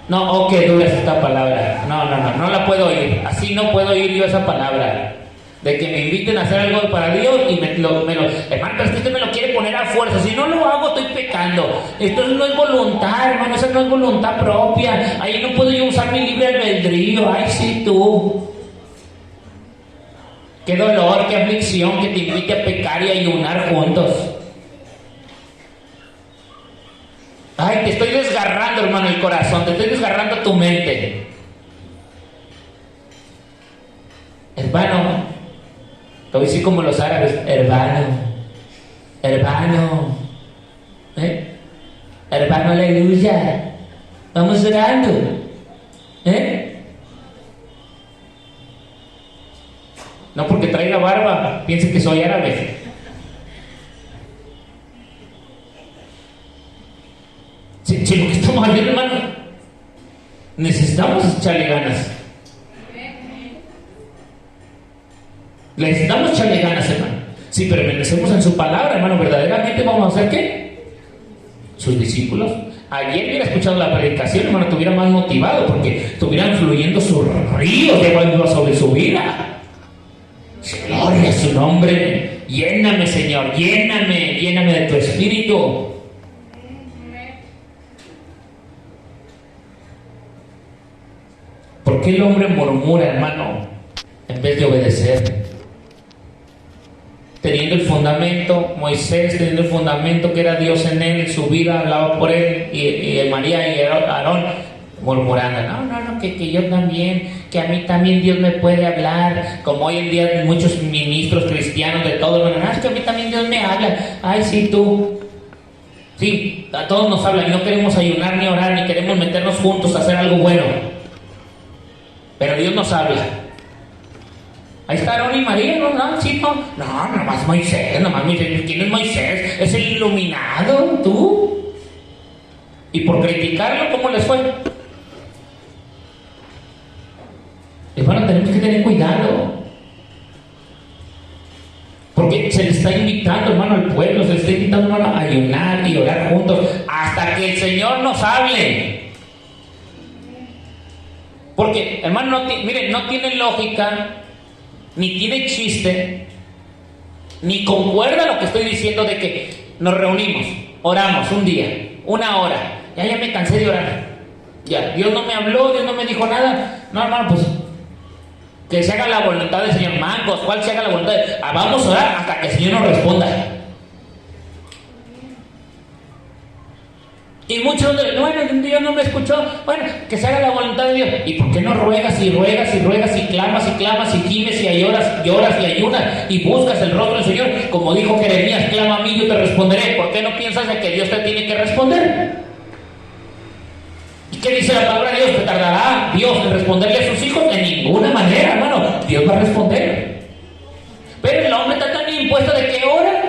No, oh, qué dura es esta palabra. No la puedo oír. Así no puedo oír yo esa palabra. De que me inviten a hacer algo para Dios y hermano, pero es que usted me lo quiere poner a fuerza. Si no lo hago, estoy pecando. Esto no es voluntad, hermano, eso no es voluntad propia. Ahí no puedo yo usar mi libre albedrío. Ay, sí, tú. Qué dolor, qué aflicción que te invite a pecar y a ayunar juntos. Ay, te estoy desgarrando, hermano, el corazón, te estoy desgarrando tu mente. Hermano, te voy a decir como los árabes, hermano, hermano, aleluya, vamos orando, no porque traiga barba, piense que soy árabe. Si lo que estamos haciendo, hermano, necesitamos echarle ganas. Necesitamos echarle ganas, hermano. Si permanecemos en su palabra, hermano, verdaderamente vamos a ser ¿qué? Sus discípulos. Ayer hubiera escuchado la predicación, hermano, estuviera más motivado porque estuvieran fluyendo sus ríos de agua sobre su vida. Gloria a su nombre. Lléname, Señor, lléname de tu espíritu. ¿Por qué el hombre murmura, hermano, en vez de obedecer? Teniendo el fundamento, Moisés teniendo el fundamento que era Dios en él, en su vida, hablaba por él, y María y Aarón murmurando, no, que yo también, que a mí también Dios me puede hablar, como hoy en día muchos ministros cristianos de todo, es que a mí también Dios me habla, ay sí tú, sí, a todos nos hablan y no queremos ayunar ni orar, ni queremos meternos juntos a hacer algo bueno, pero Dios nos habla. Ahí está Aarón y María, nomás Moisés, ¿quién es Moisés? Es el iluminado, tú. Y por criticarlo, ¿cómo les fue? Hermano, tenemos que tener cuidado. Porque se le está invitando, hermano, al pueblo, se le está invitando, hermano, a ayunar y orar juntos hasta que el Señor nos hable. Porque, hermano, no tiene lógica, ni tiene chiste, ni concuerda lo que estoy diciendo de que nos reunimos, oramos un día, 1 hora, ya me cansé de orar, ya, Dios no me habló, Dios no me dijo nada, no, hermano, pues que se haga la voluntad del Señor. Mancos, ¿cuál se haga la voluntad? Vamos a orar hasta que el Señor nos responda. Y muchos Dios no me escuchó. Bueno, que se haga la voluntad de Dios. ¿Y por qué no ruegas y ruegas y ruegas y clamas y clamas y gimes y lloras y ayunas y buscas el rostro del Señor? Como dijo Jeremías, clama a mí, yo te responderé. ¿Por qué no piensas de que Dios te tiene que responder? ¿Y qué dice la palabra de Dios? ¿Que tardará Dios en responderle a sus hijos? De ninguna manera, hermano. Dios va a responder. Pero el hombre está tan impuesto de que ora.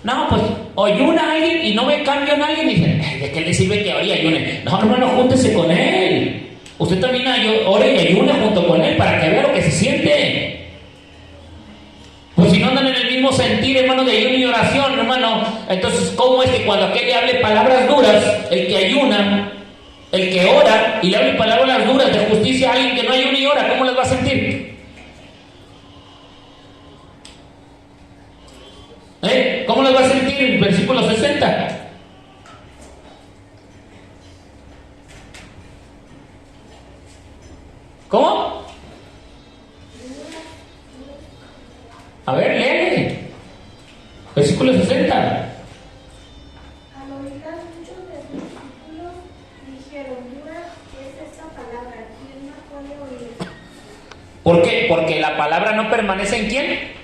No, pues ayuna a alguien y no me cambia a alguien y dice, ¿de qué le sirve que ore y ayune? No, hermano, júntese con él. Usted también ore y ayune junto con él para que vea lo que se siente. Pues si no andan en el mismo sentir, hermano, de ayuno y oración, hermano, entonces, ¿cómo es que cuando aquel le hable palabras duras, el que ayuna, el que ora y le hable palabras duras de justicia a alguien que no ayuna y ora, ¿cómo les va a sentir? ¿Cómo les va a sentir? En versículo 60. Versículo 60. Al oírlas, muchos de sus discípulos dijeron: dura es esta palabra, ¿quién la puede oír? ¿Por qué? Porque la palabra no permanece en quién.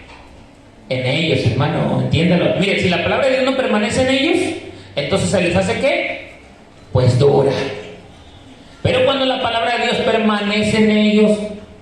En ellos, hermano, entiéndalo. Mire, si la palabra de Dios no permanece en ellos, entonces se les hace ¿qué? Pues dura. Pero cuando la palabra de Dios permanece en ellos,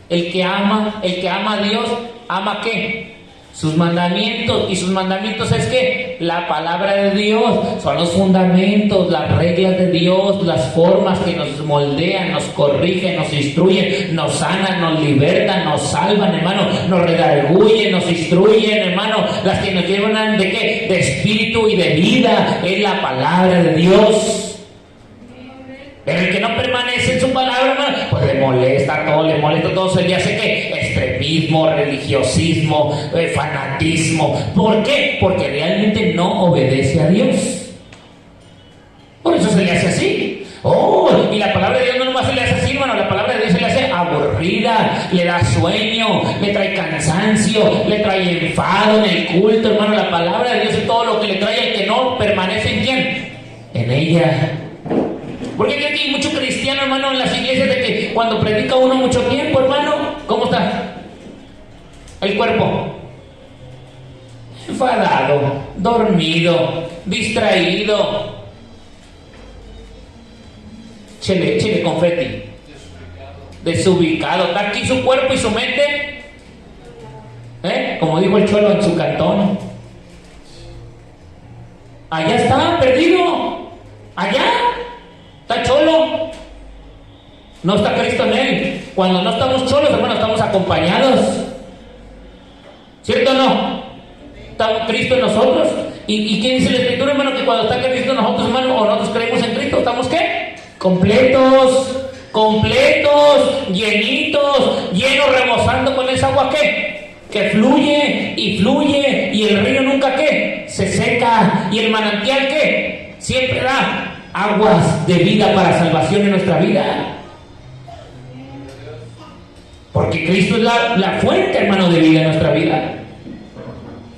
el que ama a Dios, ¿ama qué? Sus mandamientos. Y sus mandamientos es que la palabra de Dios son los fundamentos, las reglas de Dios, las formas que nos moldean, nos corrigen, nos instruyen, nos sanan, nos libertan, nos salvan, hermano, nos redarguyen, nos instruyen, hermano, las que nos llevan ¿de qué? De espíritu y de vida. Es la palabra de Dios. Pero el que no permanece en su palabra, hermano, pues le molesta todo, se le hace ¿qué? Extremismo, religiosismo, fanatismo. ¿Por qué? Porque realmente no obedece a Dios. Por eso se le hace así. Y la palabra de Dios no nomás se le hace así, hermano, la palabra de Dios se le hace aburrida, le da sueño, le trae cansancio, le trae enfado en el culto, hermano. La palabra de Dios es todo lo que le trae al que no permanece en quién, en ella. Porque aquí hay mucho cristiano, hermano, en las iglesias, de que cuando predica uno mucho tiempo, hermano, ¿cómo está el cuerpo? Enfadado, dormido, distraído. Chele confeti. Desubicado. Está aquí su cuerpo y su mente, como dijo el Cholo en su cantón. Allá está, perdido. Allá. Está cholo. No está Cristo en él. Cuando no estamos cholos, hermano, estamos acompañados. ¿Cierto o no? Está Cristo en nosotros. ¿Y qué dice la Escritura, hermano? Que cuando está Cristo en nosotros, hermano, o nosotros creemos en Cristo, ¿estamos qué? Completos, llenitos, llenos, rebosando con esa agua que fluye, y el río nunca se seca, y el manantial siempre da aguas de vida para salvación en nuestra vida. Porque Cristo es la fuente, hermano, de vida en nuestra vida.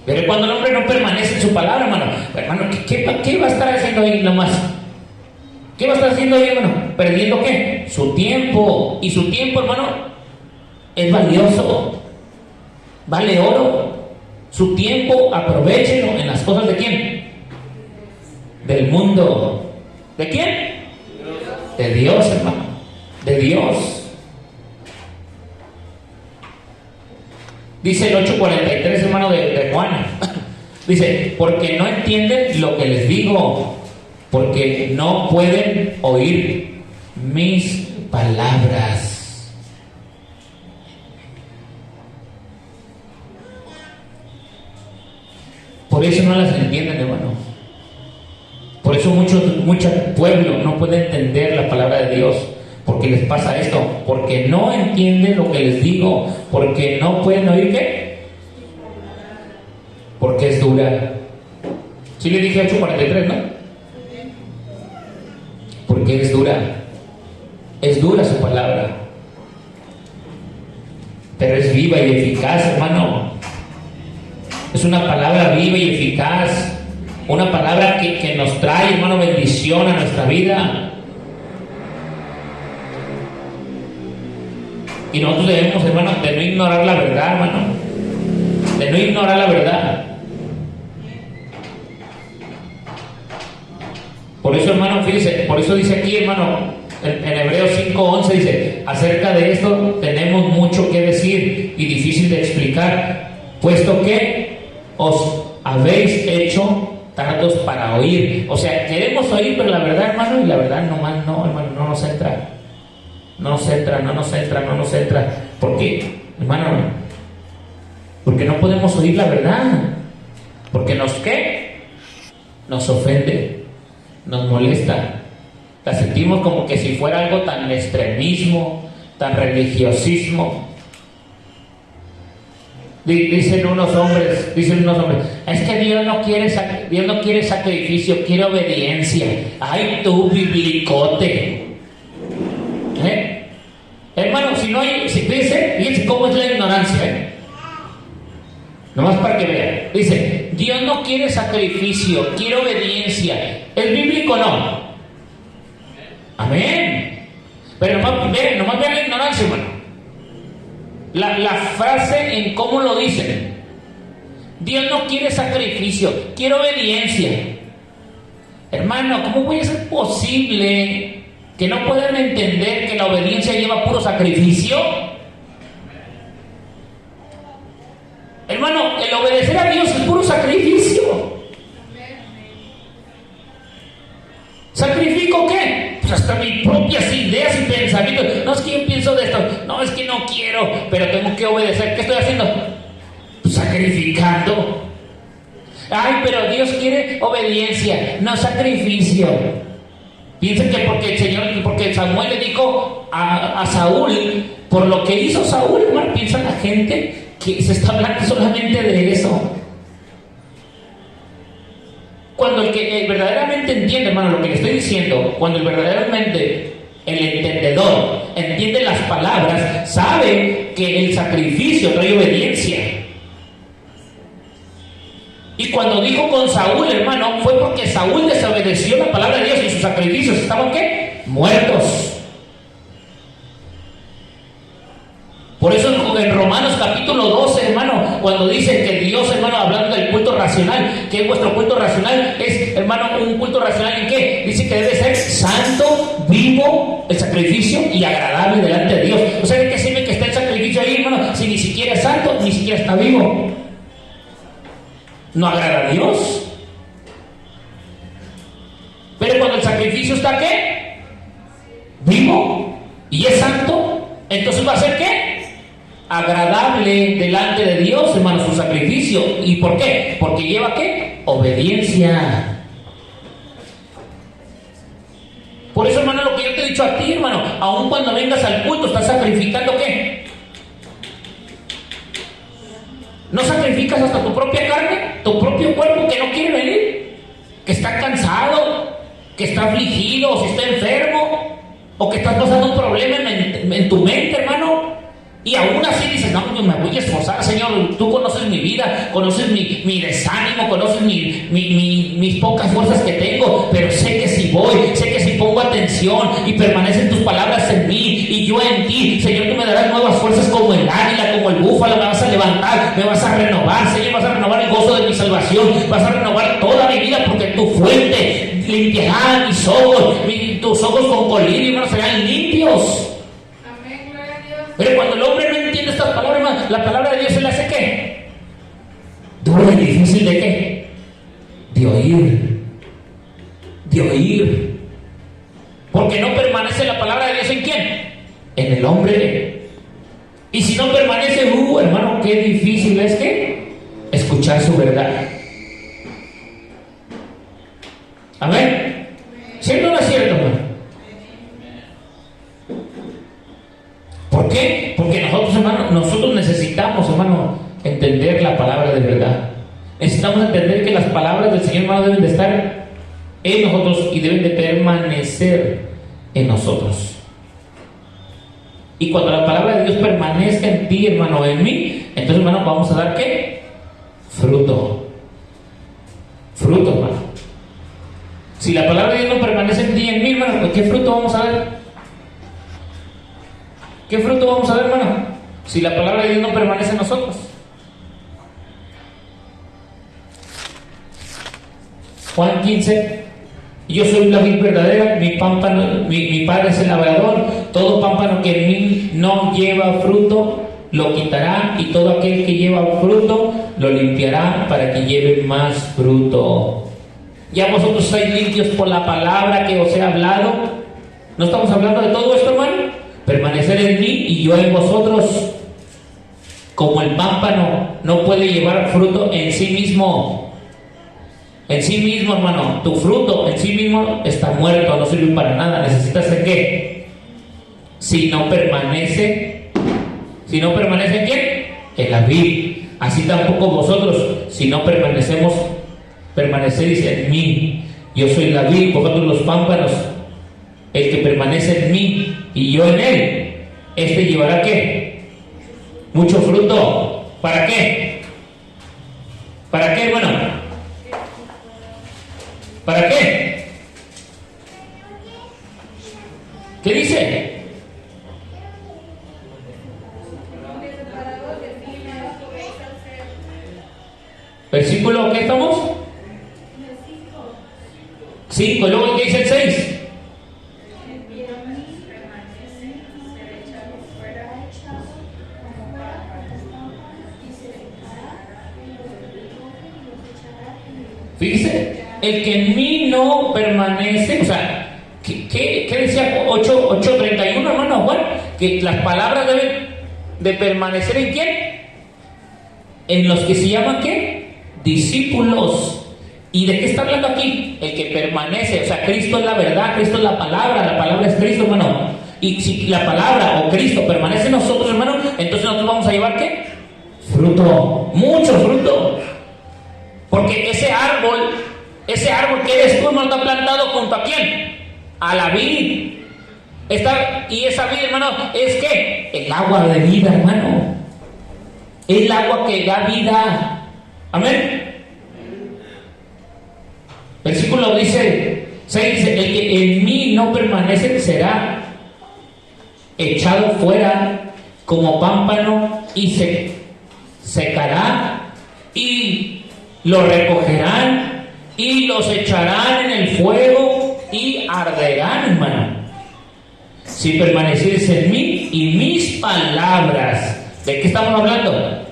Pero cuando el hombre no permanece en su palabra, hermano, ¿qué va a estar haciendo ahí nomás? ¿Qué va a estar haciendo ahí, hermano? ¿Perdiendo qué? Su tiempo. Y su tiempo, hermano, es valioso. Vale oro. Su tiempo, aprovechenlo en las cosas de ¿quién? Del mundo. ¿De quién? De Dios, hermano. De Dios. Dice el 8:43, hermano, de Juan. Dice, porque no entienden lo que les digo, porque no pueden oír mis palabras. Por eso no las entienden, hermano. Por eso mucho pueblo no puede entender la palabra de Dios. Porque les pasa esto, porque no entienden lo que les digo, porque no pueden oír ¿qué? Porque es dura. Sí le dije 8:43, ¿no? Porque es dura. Es dura su palabra. Pero es viva y eficaz, hermano. Es una palabra viva y eficaz. Una palabra que nos trae, hermano, bendición a nuestra vida. Y nosotros debemos, hermano, de no ignorar la verdad, hermano. De no ignorar la verdad. Por eso, hermano, fíjese, por eso dice aquí, hermano, en Hebreos 5:11 dice, acerca de esto tenemos mucho que decir y difícil de explicar, puesto que os habéis hecho tardos para oír. O sea, queremos oír, pero la verdad, hermano, y la verdad nomás no, hermano, no nos entra. No nos entra. ¿Por qué, hermano? Porque no podemos oír la verdad. Porque nos ofende, nos molesta. La sentimos como que si fuera algo tan extremismo, tan religiosismo. Dicen unos hombres, es que Dios no quiere sacrificio, quiere obediencia. Ay, tú, biblicote. Hermano, fíjense cómo es la ignorancia. Nomás para que vean. Dice, Dios no quiere sacrificio, quiere obediencia. ¿Es bíblico o no? Amén. Pero nomás vean la ignorancia, hermano. La frase en cómo lo dicen. Dios no quiere sacrificio, quiere obediencia. Hermano, ¿cómo puede ser posible que no puedan entender que la obediencia lleva puro sacrificio? Hermano, el obedecer a Dios es puro sacrificio. ¿Sacrifico qué? Pues hasta mis propias ideas y pensamientos. No es que yo pienso de esto, no es que no quiero, pero tengo que obedecer. ¿Qué estoy haciendo? Pues sacrificando. Ay, pero Dios quiere obediencia, no sacrificio. Piensen que porque Samuel le dijo a Saúl, por lo que hizo Saúl, hermano, piensa la gente que se está hablando solamente de eso. Cuando el que verdaderamente entiende, hermano, lo que le estoy diciendo, cuando el verdaderamente el entendedor entiende las palabras, sabe que el sacrificio trae obediencia. Y cuando dijo con Saúl, hermano, fue porque Saúl desobedeció la palabra de Dios y sus sacrificios estaban ¿qué? Muertos. Por eso en Romanos capítulo 12, hermano, cuando dice que Dios, hermano, hablando del culto racional, que es vuestro culto racional, es, hermano, un culto racional ¿en qué? Dice que debe ser santo, vivo, el sacrificio y agradable delante de Dios. O sea, ¿de qué sirve que esté el sacrificio ahí, hermano, si ni siquiera es santo, ni siquiera está vivo? ¿No agrada a Dios? Pero cuando el sacrificio está ¿qué? Vivo y es santo, entonces va a ser ¿qué? Agradable delante de Dios, hermano, su sacrificio. ¿Y por qué? Porque lleva ¿qué? Obediencia. Por eso, hermano, lo que yo te he dicho a ti, hermano, aun cuando vengas al culto, estás sacrificando ¿qué? ¿No sacrificas hasta tu propia carne? ¿Tu propio cuerpo que no quiere venir? ¿Que está cansado? ¿Que está afligido? ¿O si está enfermo? ¿O que estás pasando un problema en tu mente, hermano? Y aún así dices, no, yo me voy a esforzar, Señor. Tú conoces mi vida, conoces mi desánimo, conoces mis pocas fuerzas que tengo, pero sé que si voy, sé que si pongo atención y permanecen tus palabras en mí y yo en ti, Señor, tú me darás nuevas fuerzas como el águila, como el búfalo, me vas a levantar, me vas a renovar, Señor, vas a renovar el gozo de mi salvación, vas a renovar toda mi vida, porque tu fuente limpiará mis ojos, tus ojos con colirio, hermano, serán limpios. Pero cuando el hombre no entiende estas palabras, hermano, la palabra de Dios se le hace ¿qué? Duro y difícil de ¿qué? De oír. De oír. Porque no permanece la palabra de Dios ¿en quién? En el hombre. Y si no permanece, hermano, qué difícil es ¿qué? Escuchar su verdad. Amén. ¿Cierto o no es cierto, hermano? ¿Por qué? Porque nosotros necesitamos, hermano, entender la palabra de verdad. Necesitamos entender que las palabras del Señor, hermano, deben de estar en nosotros y deben de permanecer en nosotros. Y cuando la palabra de Dios permanezca en ti, hermano, en mí, entonces, hermano, vamos a dar ¿qué? Fruto. Fruto, hermano. Si la palabra de Dios no permanece en ti y en mí, hermano, ¿qué fruto vamos a ver? ¿Qué fruto vamos a ver, hermano? Si la palabra de Dios no permanece en nosotros. Juan 15. Yo soy la vid verdadera, mi padre es el labrador. Todo pámpano que en mí no lleva fruto, lo quitará, y todo aquel que lleva fruto, lo limpiará para que lleve más fruto. Ya vosotros sois limpios por la palabra que os he hablado. ¿No estamos hablando de todo esto, hermano? Permanecer en mí y yo en vosotros. Como el pámpano no puede llevar fruto en sí mismo. En sí mismo, hermano, tu fruto en sí mismo está muerto, no sirve para nada. Necesitas ¿en qué? Si no permanece ¿en quién? En la vid. Así tampoco vosotros, si no permanecéis en mí. Yo soy la vid, vosotros los pámpanos. El que permanece en mí y yo en él, este llevará ¿qué? Mucho fruto. ¿Para qué? ¿Para qué, hermano? ¿Para qué? ¿Qué dice? Versículo, ¿qué estamos? 5, luego ¿qué dice el 6? Fíjese, el que en mí no permanece, o sea, ¿qué decía 8:31, hermano Juan? Que las palabras deben de permanecer ¿en quién? En los que se llaman ¿qué? Discípulos. ¿Y de qué está hablando aquí? El que permanece, o sea, Cristo es la verdad, Cristo es la palabra es Cristo, hermano. Y si la palabra o Cristo permanece en nosotros, hermano, entonces nosotros vamos a llevar ¿qué? Fruto, mucho fruto. Porque ese árbol que eres tú, hermano, está plantado junto a quién? A la vid. Y esa vid, hermano, es ¿qué? El agua de vida, hermano. Es el agua que da vida. Amén. Versículo dice 6, dice, el que en mí no permanece será echado fuera como pámpano y se secará, y lo recogerán y los echarán en el fuego y arderán, hermano. Si permanecieres en mí y mis palabras, ¿de qué estamos hablando?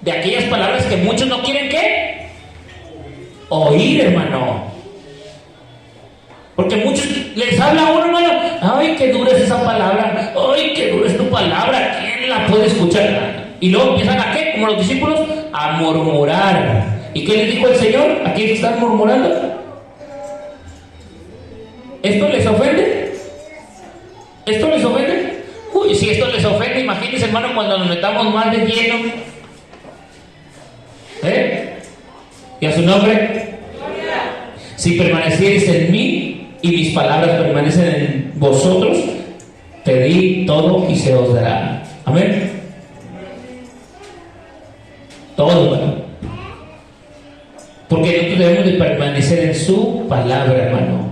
De aquellas palabras que muchos no quieren ¿qué? Oír, hermano. Porque muchos les habla a uno, hermano, ay, qué dura es esa palabra, ay, qué dura es tu palabra, ¿quién la puede escuchar? Y luego empiezan ¿a qué? Como los discípulos, a murmurar. ¿Y qué les dijo el Señor? ¿A quiénes están murmurando? ¿Esto les ofende? ¿Esto les ofende? Uy, si esto les ofende, imagínense, hermano, cuando nos metamos más de lleno. ¿Y a su nombre? Si permaneciereis en mí y mis palabras permanecen en vosotros, pedid todo y se os dará. Amén. Todo, hermano. Porque nosotros debemos de permanecer en su palabra, hermano.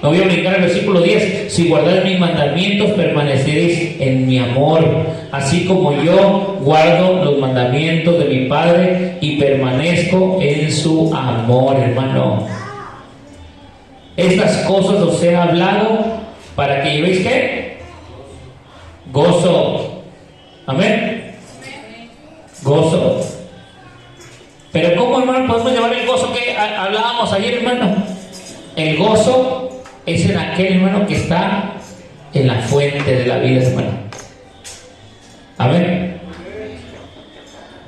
Me voy a brincar al versículo 10. Si guardáis mis mandamientos, permaneceréis en mi amor, así como yo guardo los mandamientos de mi Padre y permanezco en su amor, hermano. Estas cosas os he hablado para que llevéis ¿qué? Gozo. Amén. Gozo. Pero ¿cómo, hermano, podemos llevar el gozo que hablábamos ayer, hermano? El gozo es en aquel, hermano, que está en la fuente de la vida, hermano. Amén.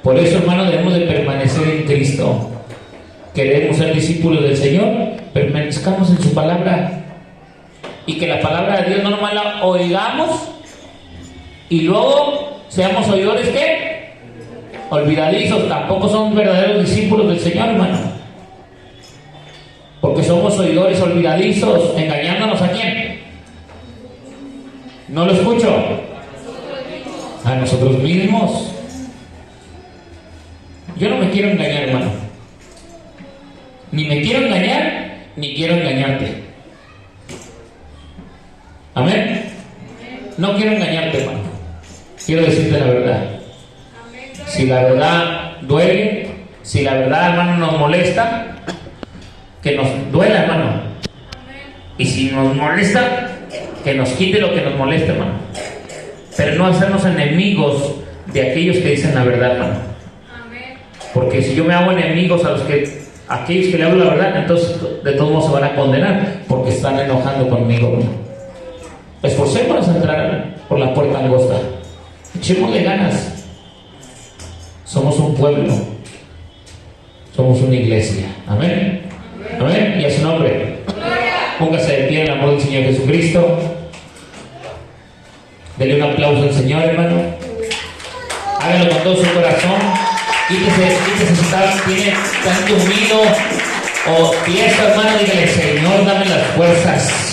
Por eso, hermano, debemos de permanecer en Cristo. Queremos ser discípulos del Señor, permanezcamos en su palabra. Y que la palabra de Dios no nomás la oigamos y luego seamos oidores ¿qué? Olvidadizos. Tampoco son verdaderos discípulos del Señor, hermano. Porque somos oidores olvidadizos, engañándonos ¿a quién? No lo escucho. A nosotros mismos. Yo no me quiero engañar, hermano. Ni me quiero engañar, ni quiero engañarte. Amén. No quiero engañarte, hermano. Quiero decirte la verdad. Si la verdad duele, si la verdad, hermano, nos molesta, que nos duela, hermano. Y si nos molesta, que nos quite lo que nos molesta, hermano. Pero no hacernos enemigos de aquellos que dicen la verdad, hermano. Porque si yo me hago enemigos a aquellos que le hablo la verdad, entonces de todos modos se van a condenar porque están enojando conmigo, hermano. Esforcémonos a entrar por la puerta angosta. Echémosle ganas. Somos un pueblo. Somos una iglesia. Amén. Amén. Y a su nombre. Póngase de pie en el amor del Señor Jesucristo. Dele un aplauso al Señor, hermano. Hágalo con todo su corazón. Quítese si tiene tanto unido o pieza, hermano. Dígale, Señor, dame las fuerzas.